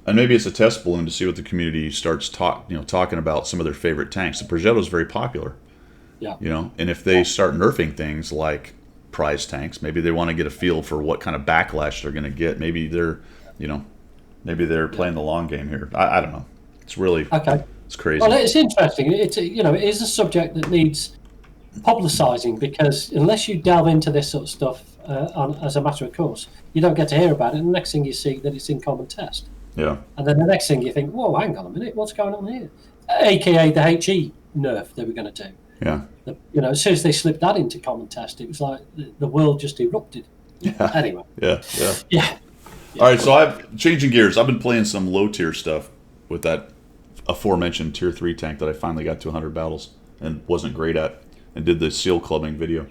And maybe it's a test balloon to see what the community starts talking about some of their favorite tanks. The Progetto is very popular. Yeah. And if they start nerfing things like prize tanks, maybe they want to get a feel for what kind of backlash they're going to get. Maybe they're playing the long game here. I don't know. It's really It's crazy. Well, it's interesting. It is a subject that needs publicising, because unless you delve into this sort of stuff as a matter of course, you don't get to hear about it. And the next thing you see that it's in common test. Yeah. And then the next thing you think, whoa, hang on a minute, what's going on here? AKA the HE nerf they were going to do. Yeah. As soon as they slipped that into common test, it was like the world just erupted. Yeah. Anyway. Yeah. All right, so I've changing gears. I've been playing some low tier stuff with that aforementioned tier 3 tank that I finally got to 100 battles and wasn't great at, and did the seal clubbing video.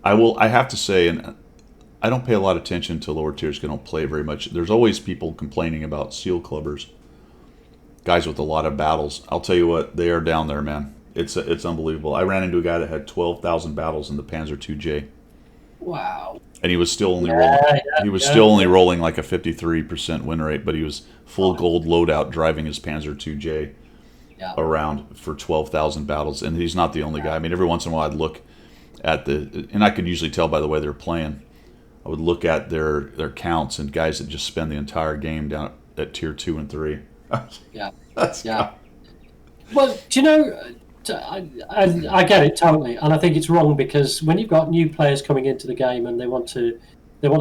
I have to say, and I don't pay a lot of attention to lower tiers because I don't play very much. There's always people complaining about seal clubbers, guys with a lot of battles. I'll tell you what, they are down there, man. It's unbelievable. I ran into a guy that had 12,000 battles in the Panzer II-J. Wow. And he was still only rolling. He was still only rolling like a 53% win rate, but he was full gold loadout driving his Panzer II-J around for 12,000 battles. And he's not the only guy. I mean, every once in a while I'd look at and I could usually tell by the way they're playing. I would look at their counts and guys that just spend the entire game down at tier 2 and 3. Yeah. Well, do you know, I get it totally, and I think it's wrong because when you've got new players coming into the game and they want to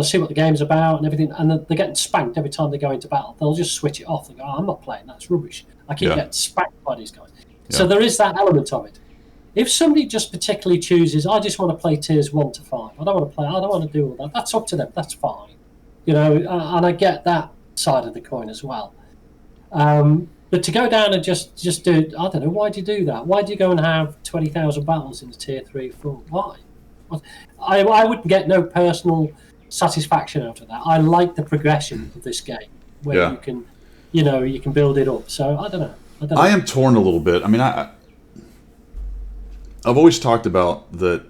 see what the game's about and everything, and they're getting spanked every time they go into battle, they'll just switch it off. They go, "Oh, I'm not playing. That's rubbish. I keep getting spanked by these guys." Yeah. So there is that element of it. If somebody just particularly chooses, I just want to play tiers 1 to 5. I don't want to do all that. That's up to them. That's fine, and I get that side of the coin as well. But to go down and just do, I don't know, why do you do that? Why do you go and have 20,000 battles in the tier 3, 4? Why? I wouldn't get no personal satisfaction out of that. I like the progression of this game where you can build it up. So I don't know. I am torn a little bit. I mean, I've always talked about that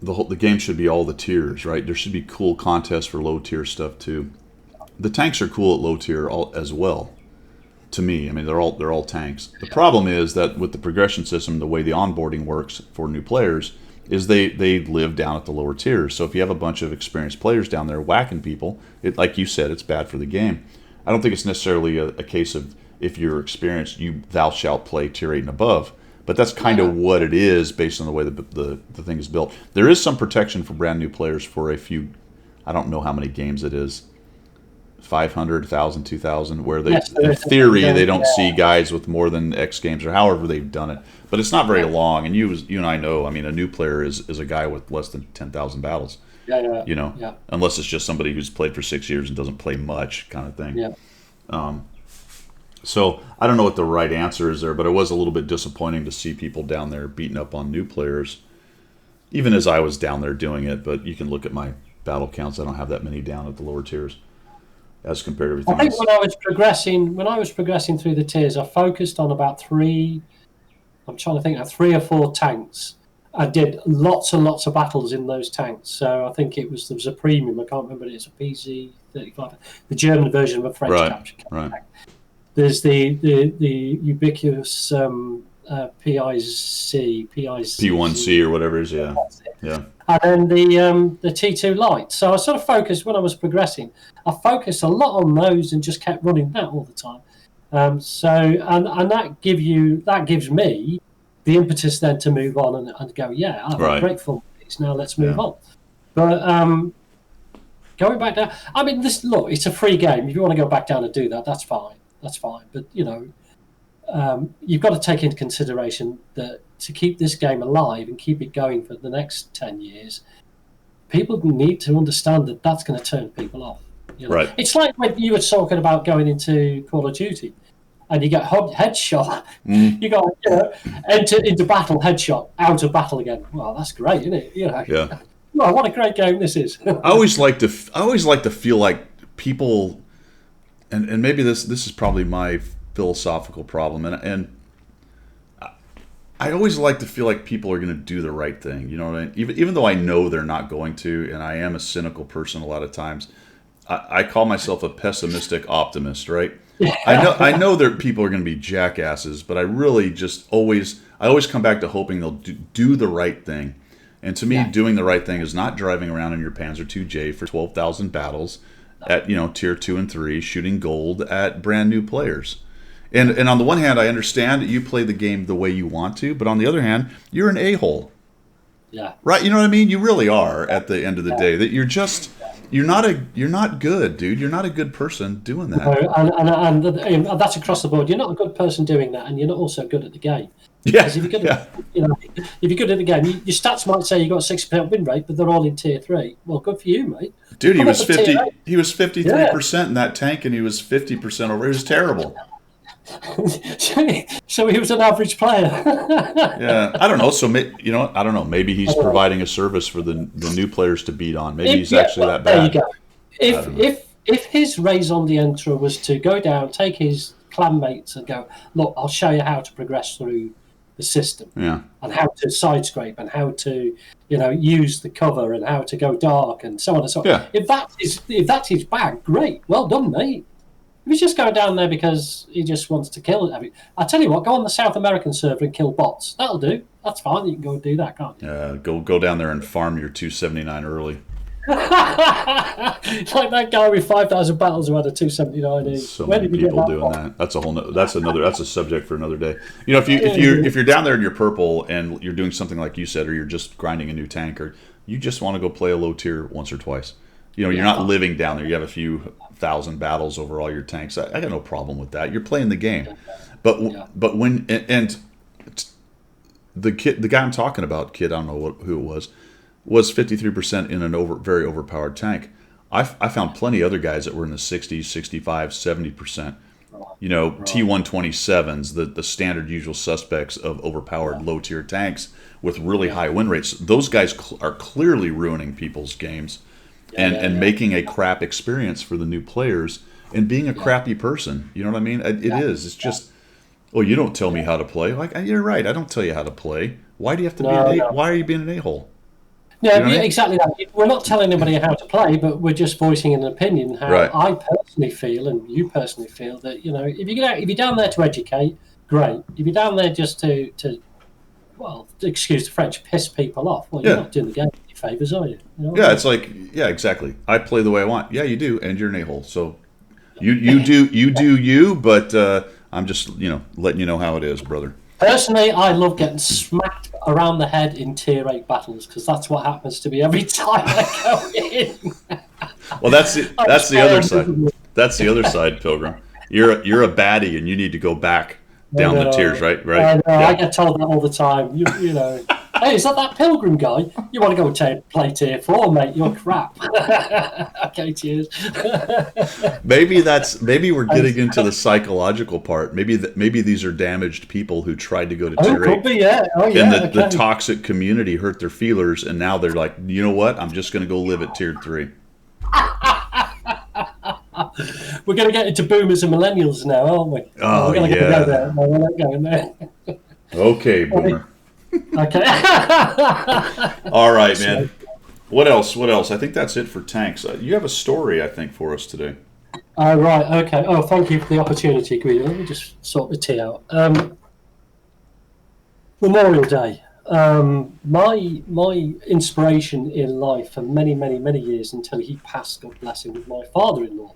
the game should be all the tiers, right? There should be cool contests for low tier stuff too. The tanks are cool at low tier as well. To me, I mean, they're all tanks. The problem is that with the progression system, the way the onboarding works for new players is they live down at the lower tiers. So if you have a bunch of experienced players down there whacking people, like you said, it's bad for the game. I don't think it's necessarily a case of if you're experienced, thou shalt play tier 8 and above. But that's kind of what it is based on the way the thing is built. There is some protection for brand new players for a few, I don't know how many games it is, 500, 1,000, 2,000, where they, in theory, they don't see guys with more than X games or however they've done it. But it's not very long, and you and I know, I mean, a new player is a guy with less than 10,000 battles. Unless it's just somebody who's played for 6 years and doesn't play much kind of thing. Yeah. So I don't know what the right answer is there, but it was a little bit disappointing to see people down there beating up on new players, even as I was down there doing it. But you can look at my battle counts. I don't have that many down at the lower tiers as compared to everything else. I think else. when I was progressing through the tiers, I focused on about 3 or 4 tanks. I did lots and lots of battles in those tanks. So I think there was a premium. I can't remember. It's a PZ-35, the German version of a French capture tank. Right. There's the ubiquitous P1C or whatever it is, yeah. And then the T2 Light. So I sort of focused when I was progressing. I focused a lot on those and just kept running that all the time. And that gives me the impetus then to move on and go, I'm grateful for this. Now let's move on. But going back down, I mean, it's a free game. If you want to go back down and do that, that's fine. That's fine. But, you've got to take into consideration that to keep this game alive and keep it going for the next 10 years, people need to understand that that's going to turn people off. Right. It's like when you were talking about going into Call of Duty and you get headshot. You got enter into battle, headshot, out of battle again. Well, that's great, isn't it? Yeah. Well, what a great game this is. I always like to feel like people, and maybe this is probably my philosophical problem, and I always like to feel like people are going to do the right thing. You know what I mean? Even though I know they're not going to, and I am a cynical person a lot of times. I call myself a pessimistic optimist, right? Yeah. I know that people are going to be jackasses, but I really just always come back to hoping they'll do the right thing. And to me, doing the right thing is not driving around in your Panzer II-J for 12,000 battles at tier 2 and 3, shooting gold at brand new players. And on the one hand, I understand that you play the game the way you want to, but on the other hand, you're an a-hole. Yeah. Right? You know what I mean? You really are at the end of the day. That you're not good, dude. You're not a good person doing that. And that's across the board. You're not a good person doing that, and you're not also good at the game. Yeah, Because if you're good yeah. at, if you're good at the game, your stats might say you got a 60% win rate, but they're all in tier 3. Well, good for you, mate. Dude, he Come up was to tier 50. He was 8. 53% in that tank, and he was 50% over. It was terrible. Yeah. So he was an average player. Yeah, I don't know. So I don't know. Maybe he's providing a service for the new players to beat on. Maybe he's actually that there you bad. go. If his raison d'etre was to go down, take his clan mates and go, look, I'll show you how to progress through the system Yeah, and how to side scrape and how to use the cover and how to go dark and so on and so on. yeah, If that's his bag, great, well done, mate. If he's just going down there because he just wants to kill it, I tell you what, go on the South American server and kill bots. That'll do. That's fine. You can go and do that, can't you? yeah. Go down there and farm your 279 early. Like that guy with 5,000 battles who had a 279. So many people doing that. That's a whole. That's a subject for another day. If you're down there and you're purple and you're doing something like you said, or you're just grinding a new tank, or you just want to go play a low tier once or twice. You're not living down there. You have a few thousand battles over all your tanks. I got no problem with that. You're playing the game, but when and the guy I'm talking about, I don't know who it was 53% in an very overpowered tank. I found plenty other guys that were in the 60s, 65, 70%. T127s, the standard usual suspects of overpowered low tier tanks with really high win rates. Those guys are clearly ruining people's games and making a crap experience for the new players and being a crappy person. You know what I mean? It is. It's just, you don't tell me how to play. Like, you're right. I don't tell you how to play. Why do you have to be why are you being an a-hole? No, exactly that. We're not telling anybody how to play, but we're just voicing an opinion. How I personally feel, and you personally feel that if you're down there to educate, great. If you're down there just to excuse the French, piss people off, you're not doing the game any favors, are you? It's like, exactly. I play the way I want. Yeah, you do, and you're an a-hole. So you do you, but I'm just letting you know how it is, brother. Personally, I love getting smacked around the head in tier 8 battles because that's what happens to me every time I go in. Well, that's the other side. That's the other side, Pilgrim. You're a baddie, and you need to go back down the tiers, right? I know. Yeah. I get told that all the time. Hey, is that Pilgrim guy? You want to go play tier 4, mate? You're crap. Okay, cheers. Maybe we're getting into the psychological part. Maybe these are damaged people who tried to go to tier 8. Could be, yeah. And the toxic community hurt their feelers, and now they're like, you know what? I'm just going to go live at tier 3. We're going to get into boomers and millennials now, aren't we? Oh, we're yeah. Go there. No, we're not going there. Okay, boomer. Okay. All right, man. What else? I think that's it for tanks. You have a story, I think, for us today. Right. Okay. Oh, thank you for the opportunity, Guido. Let me just sort the tea out. Memorial Day. My inspiration in life for many, many, many years until he passed, God bless him, was my father-in-law.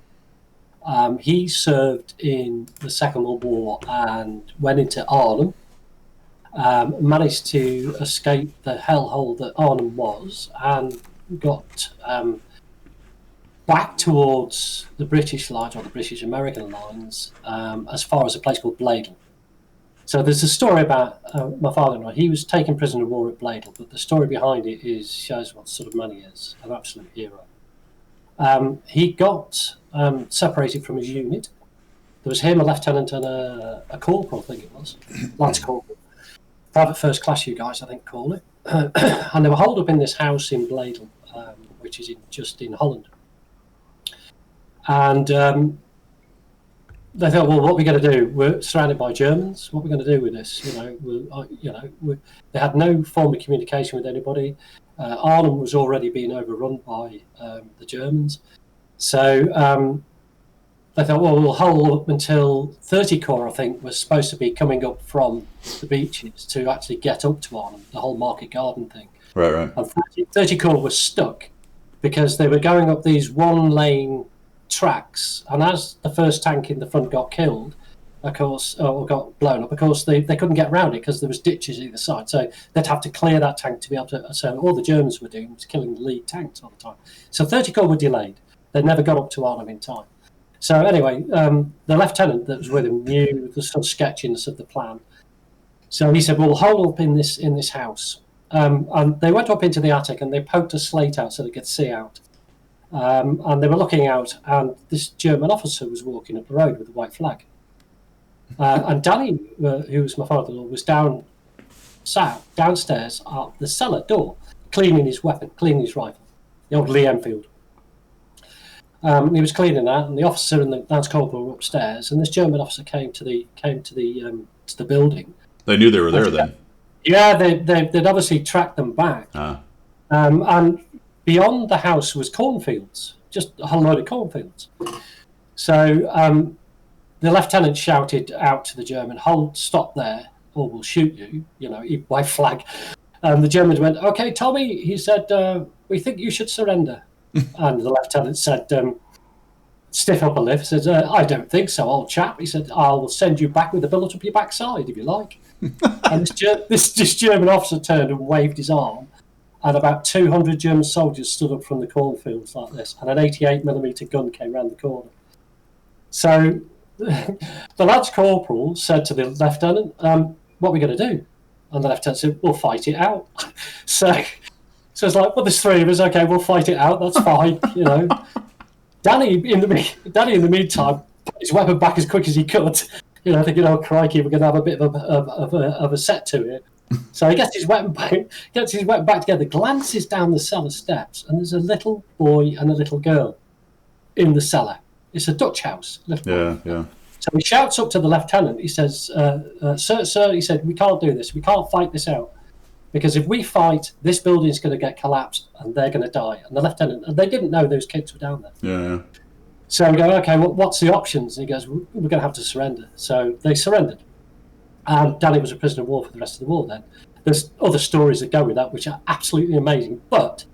He served in the Second World War and went into Arnhem. Managed to escape the hellhole that Arnhem was and got back towards the British lines or the British American lines as far as a place called Bladel. So there's a story about my father-in-law. He was taken prisoner of war at Bladel, but the story behind it shows what sort of man he is, an absolute hero. He got separated from his unit. There was him, a lieutenant, and a corporal, I think it was, lance corporal. Private first class, you guys, I think, call it. And they were holed up in this house in Bladel, which is just in Holland. And they thought, well, what are we going to do? We're surrounded by Germans. What are we going to do with this? They had no form of communication with anybody. Arnhem was already being overrun by the Germans. So they thought, well, we'll hold up until 30 Corps, I think, was supposed to be coming up from the beaches to actually get up to Arnhem, the whole Market Garden thing. Right. And 30 Corps was stuck because they were going up these one-lane tracks, and as the first tank in the front got killed, of course, or got blown up, of course, they couldn't get around it because there was ditches either side. So they'd have to clear that tank to be able to. So all the Germans were doing was killing the lead tanks all the time. So 30 Corps were delayed. They never got up to Arnhem in time. So anyway, the lieutenant that was with him knew the sort of sketchiness of the plan. So he said, "Well, hold up in this house." And they went up into the attic and they poked a slate out so they could see out. And they were looking out, and this German officer was walking up the road with a white flag. And Danny, who was my father-in-law, was sat downstairs at the cellar door, cleaning his weapon, cleaning his rifle, the old Lee Enfield. He was cleaning that, and the officer and the Lance Corporal were upstairs, and this German officer came to the building. They knew they were there then. Yeah, they'd obviously tracked them back. And beyond the house was cornfields, just a whole load of cornfields. So the lieutenant shouted out to the German, "Hold, stop there, or we'll shoot you," white flag. And the German went, "Okay, Tommy," he said, "we think you should surrender." And the lieutenant said, stiff upper lip, said, "I don't think so, old chap." He said, "I'll send you back with a bullet up your backside, if you like." And this German officer turned and waved his arm, and about 200 German soldiers stood up from the cornfields like this, and an 88mm gun came round the corner. So the Lance Corporal said to the lieutenant, "What are we going to do?" And the lieutenant said, "We'll fight it out." So it's like, well, there's three of us. Okay, we'll fight it out. That's fine, Danny, in the meantime, put his weapon back as quick as he could. Thinking, "Oh crikey, we're going to have a bit of a set to it." So he gets his weapon back together, glances down the cellar steps, and there's a little boy and a little girl in the cellar. It's a Dutch house. Yeah. So he shouts up to the lieutenant. He says, "Sir," he said, "we can't do this. We can't fight this out. Because if we fight, this building's going to get collapsed and they're going to die." And the lieutenant, and they didn't know those kids were down there. Yeah. So we go, "Okay, what's the options?" And he goes, "We're going to have to surrender." So they surrendered. And Danny was a prisoner of war for the rest of the war then. There's other stories that go with that, which are absolutely amazing. But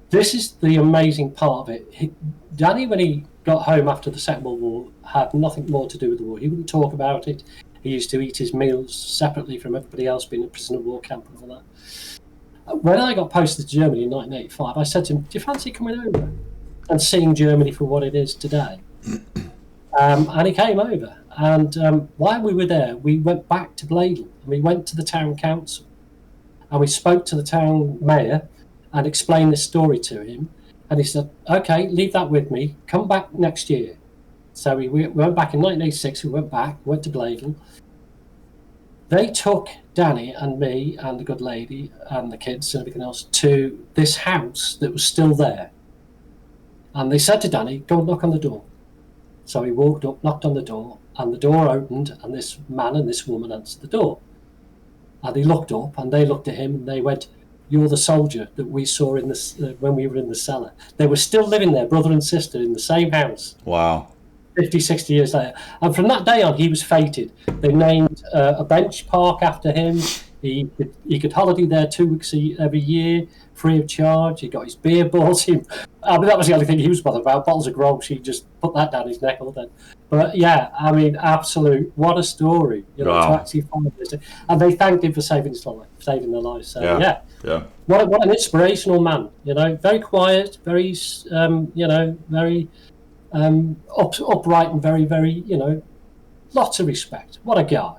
this is the amazing part of it. Danny, when he got home after the Second World War, had nothing more to do with the war. He wouldn't talk about it. He used to eat his meals separately from everybody else, being a prisoner of war camp and all that. When I got posted to Germany in 1985, I said to him, "Do you fancy coming over and seeing Germany for what it is today?" And he came over. And while we were there, we went back to Bladel. And we went to the town council. And we spoke to the town mayor and explained this story to him. And he said, "Okay, leave that with me. Come back next year." So we went back in 1986. We went to Bladel. They took Danny and me and the good lady and the kids and everything else to this house that was still there. And they said to Danny, "Go and knock on the door." So he walked up, knocked on the door, and the door opened, and this man and this woman answered the door. And he looked up, and they looked at him, and they went, "You're the soldier that we saw in this when we were in the cellar." They were still living there, brother and sister, in the same house. Wow. 50, 60 years later. And from that day on, he was feted. They named a bench park after him. He could holiday there 2 weeks every year, free of charge. He got his beer bought him. I mean, that was the only thing he was bothered about. Bottles of grog, he just put that down his neck all then. But yeah, I mean, absolute, what a story. To actually find this. And they thanked him for saving their lives. So yeah. What an inspirational man. Very quiet, very very upright and very, very, lots of respect. What a guy.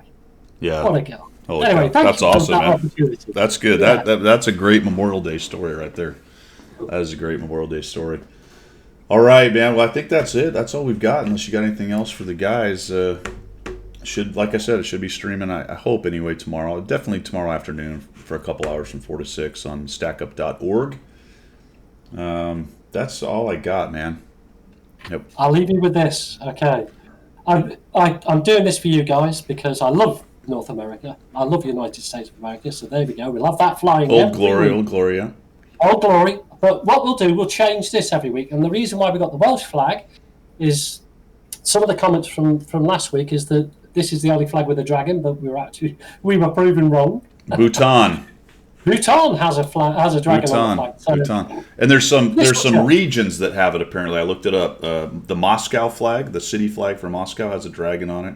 Yeah. What a guy. Holy anyway, that's awesome, man. That's good. Yeah. That's a great Memorial Day story right there. That is a great Memorial Day story. All right, man. Well, I think that's it. That's all we've got. Unless you got anything else for the guys, like I said, it should be streaming. I hope anyway tomorrow. Definitely tomorrow afternoon for a couple hours from 4 to 6 on StackUp.org. That's all I got, man. Yep. I'll leave you with this. Okay, I'm doing this for you guys because I love North America. I love the United States of America. So there we go. We'll have that flying. Old glory, yeah. Old glory. But what we'll do, we'll change this every week. And the reason why we got the Welsh flag is some of the comments from last week is that this is the only flag with a dragon, but we were proven wrong. Bhutan. Bhutan has a dragon on the flag. So Bhutan. And there's some regions that have it. Apparently, I looked it up. The Moscow flag, the city flag for Moscow, has a dragon on it.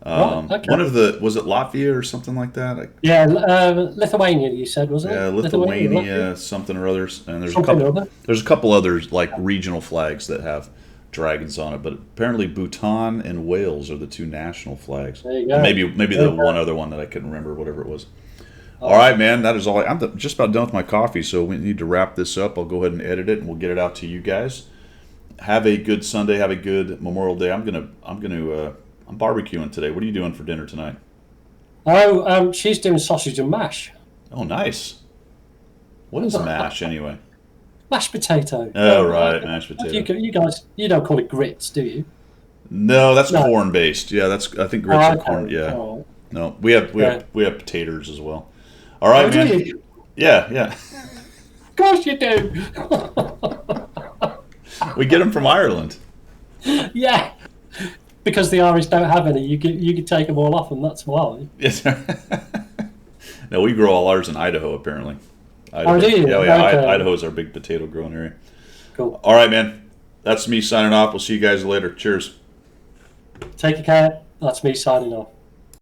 Okay. One of was it Latvia or something like that? Lithuania. You said, wasn't it? Yeah, Lithuania, something or others. And there's a couple others like regional flags that have dragons on it, but apparently Bhutan and Wales are the two national flags. There you go. And maybe There the you go. one other one that I couldn't remember, whatever it was. All right, man. That is all. I'm just about done with my coffee, so we need to wrap this up. I'll go ahead and edit it, and we'll get it out to you guys. Have a good Sunday. Have a good Memorial Day. I'm barbecuing today. What are you doing for dinner tonight? Oh, she's doing sausage and mash. Oh, nice. What is mash anyway? Mashed potato. Oh, right, mashed potato. You guys, you don't call it grits, do you? No, that's No. corn based. Yeah, I think grits are okay. corn. Yeah. Oh. No, we have Yeah. potatoes as well. All right, Oh, do man. you? Yeah. Of course you do. We get them from Ireland. Yeah. Because the Irish don't have any, you can take them all off, and that's why. Yes. No, we grow all ours in Idaho, apparently. Idaho. Oh, do you? Yeah. Okay. Idaho is our big potato growing area. Cool. All right, man. That's me signing off. We'll see you guys later. Cheers. Take care. That's me signing off.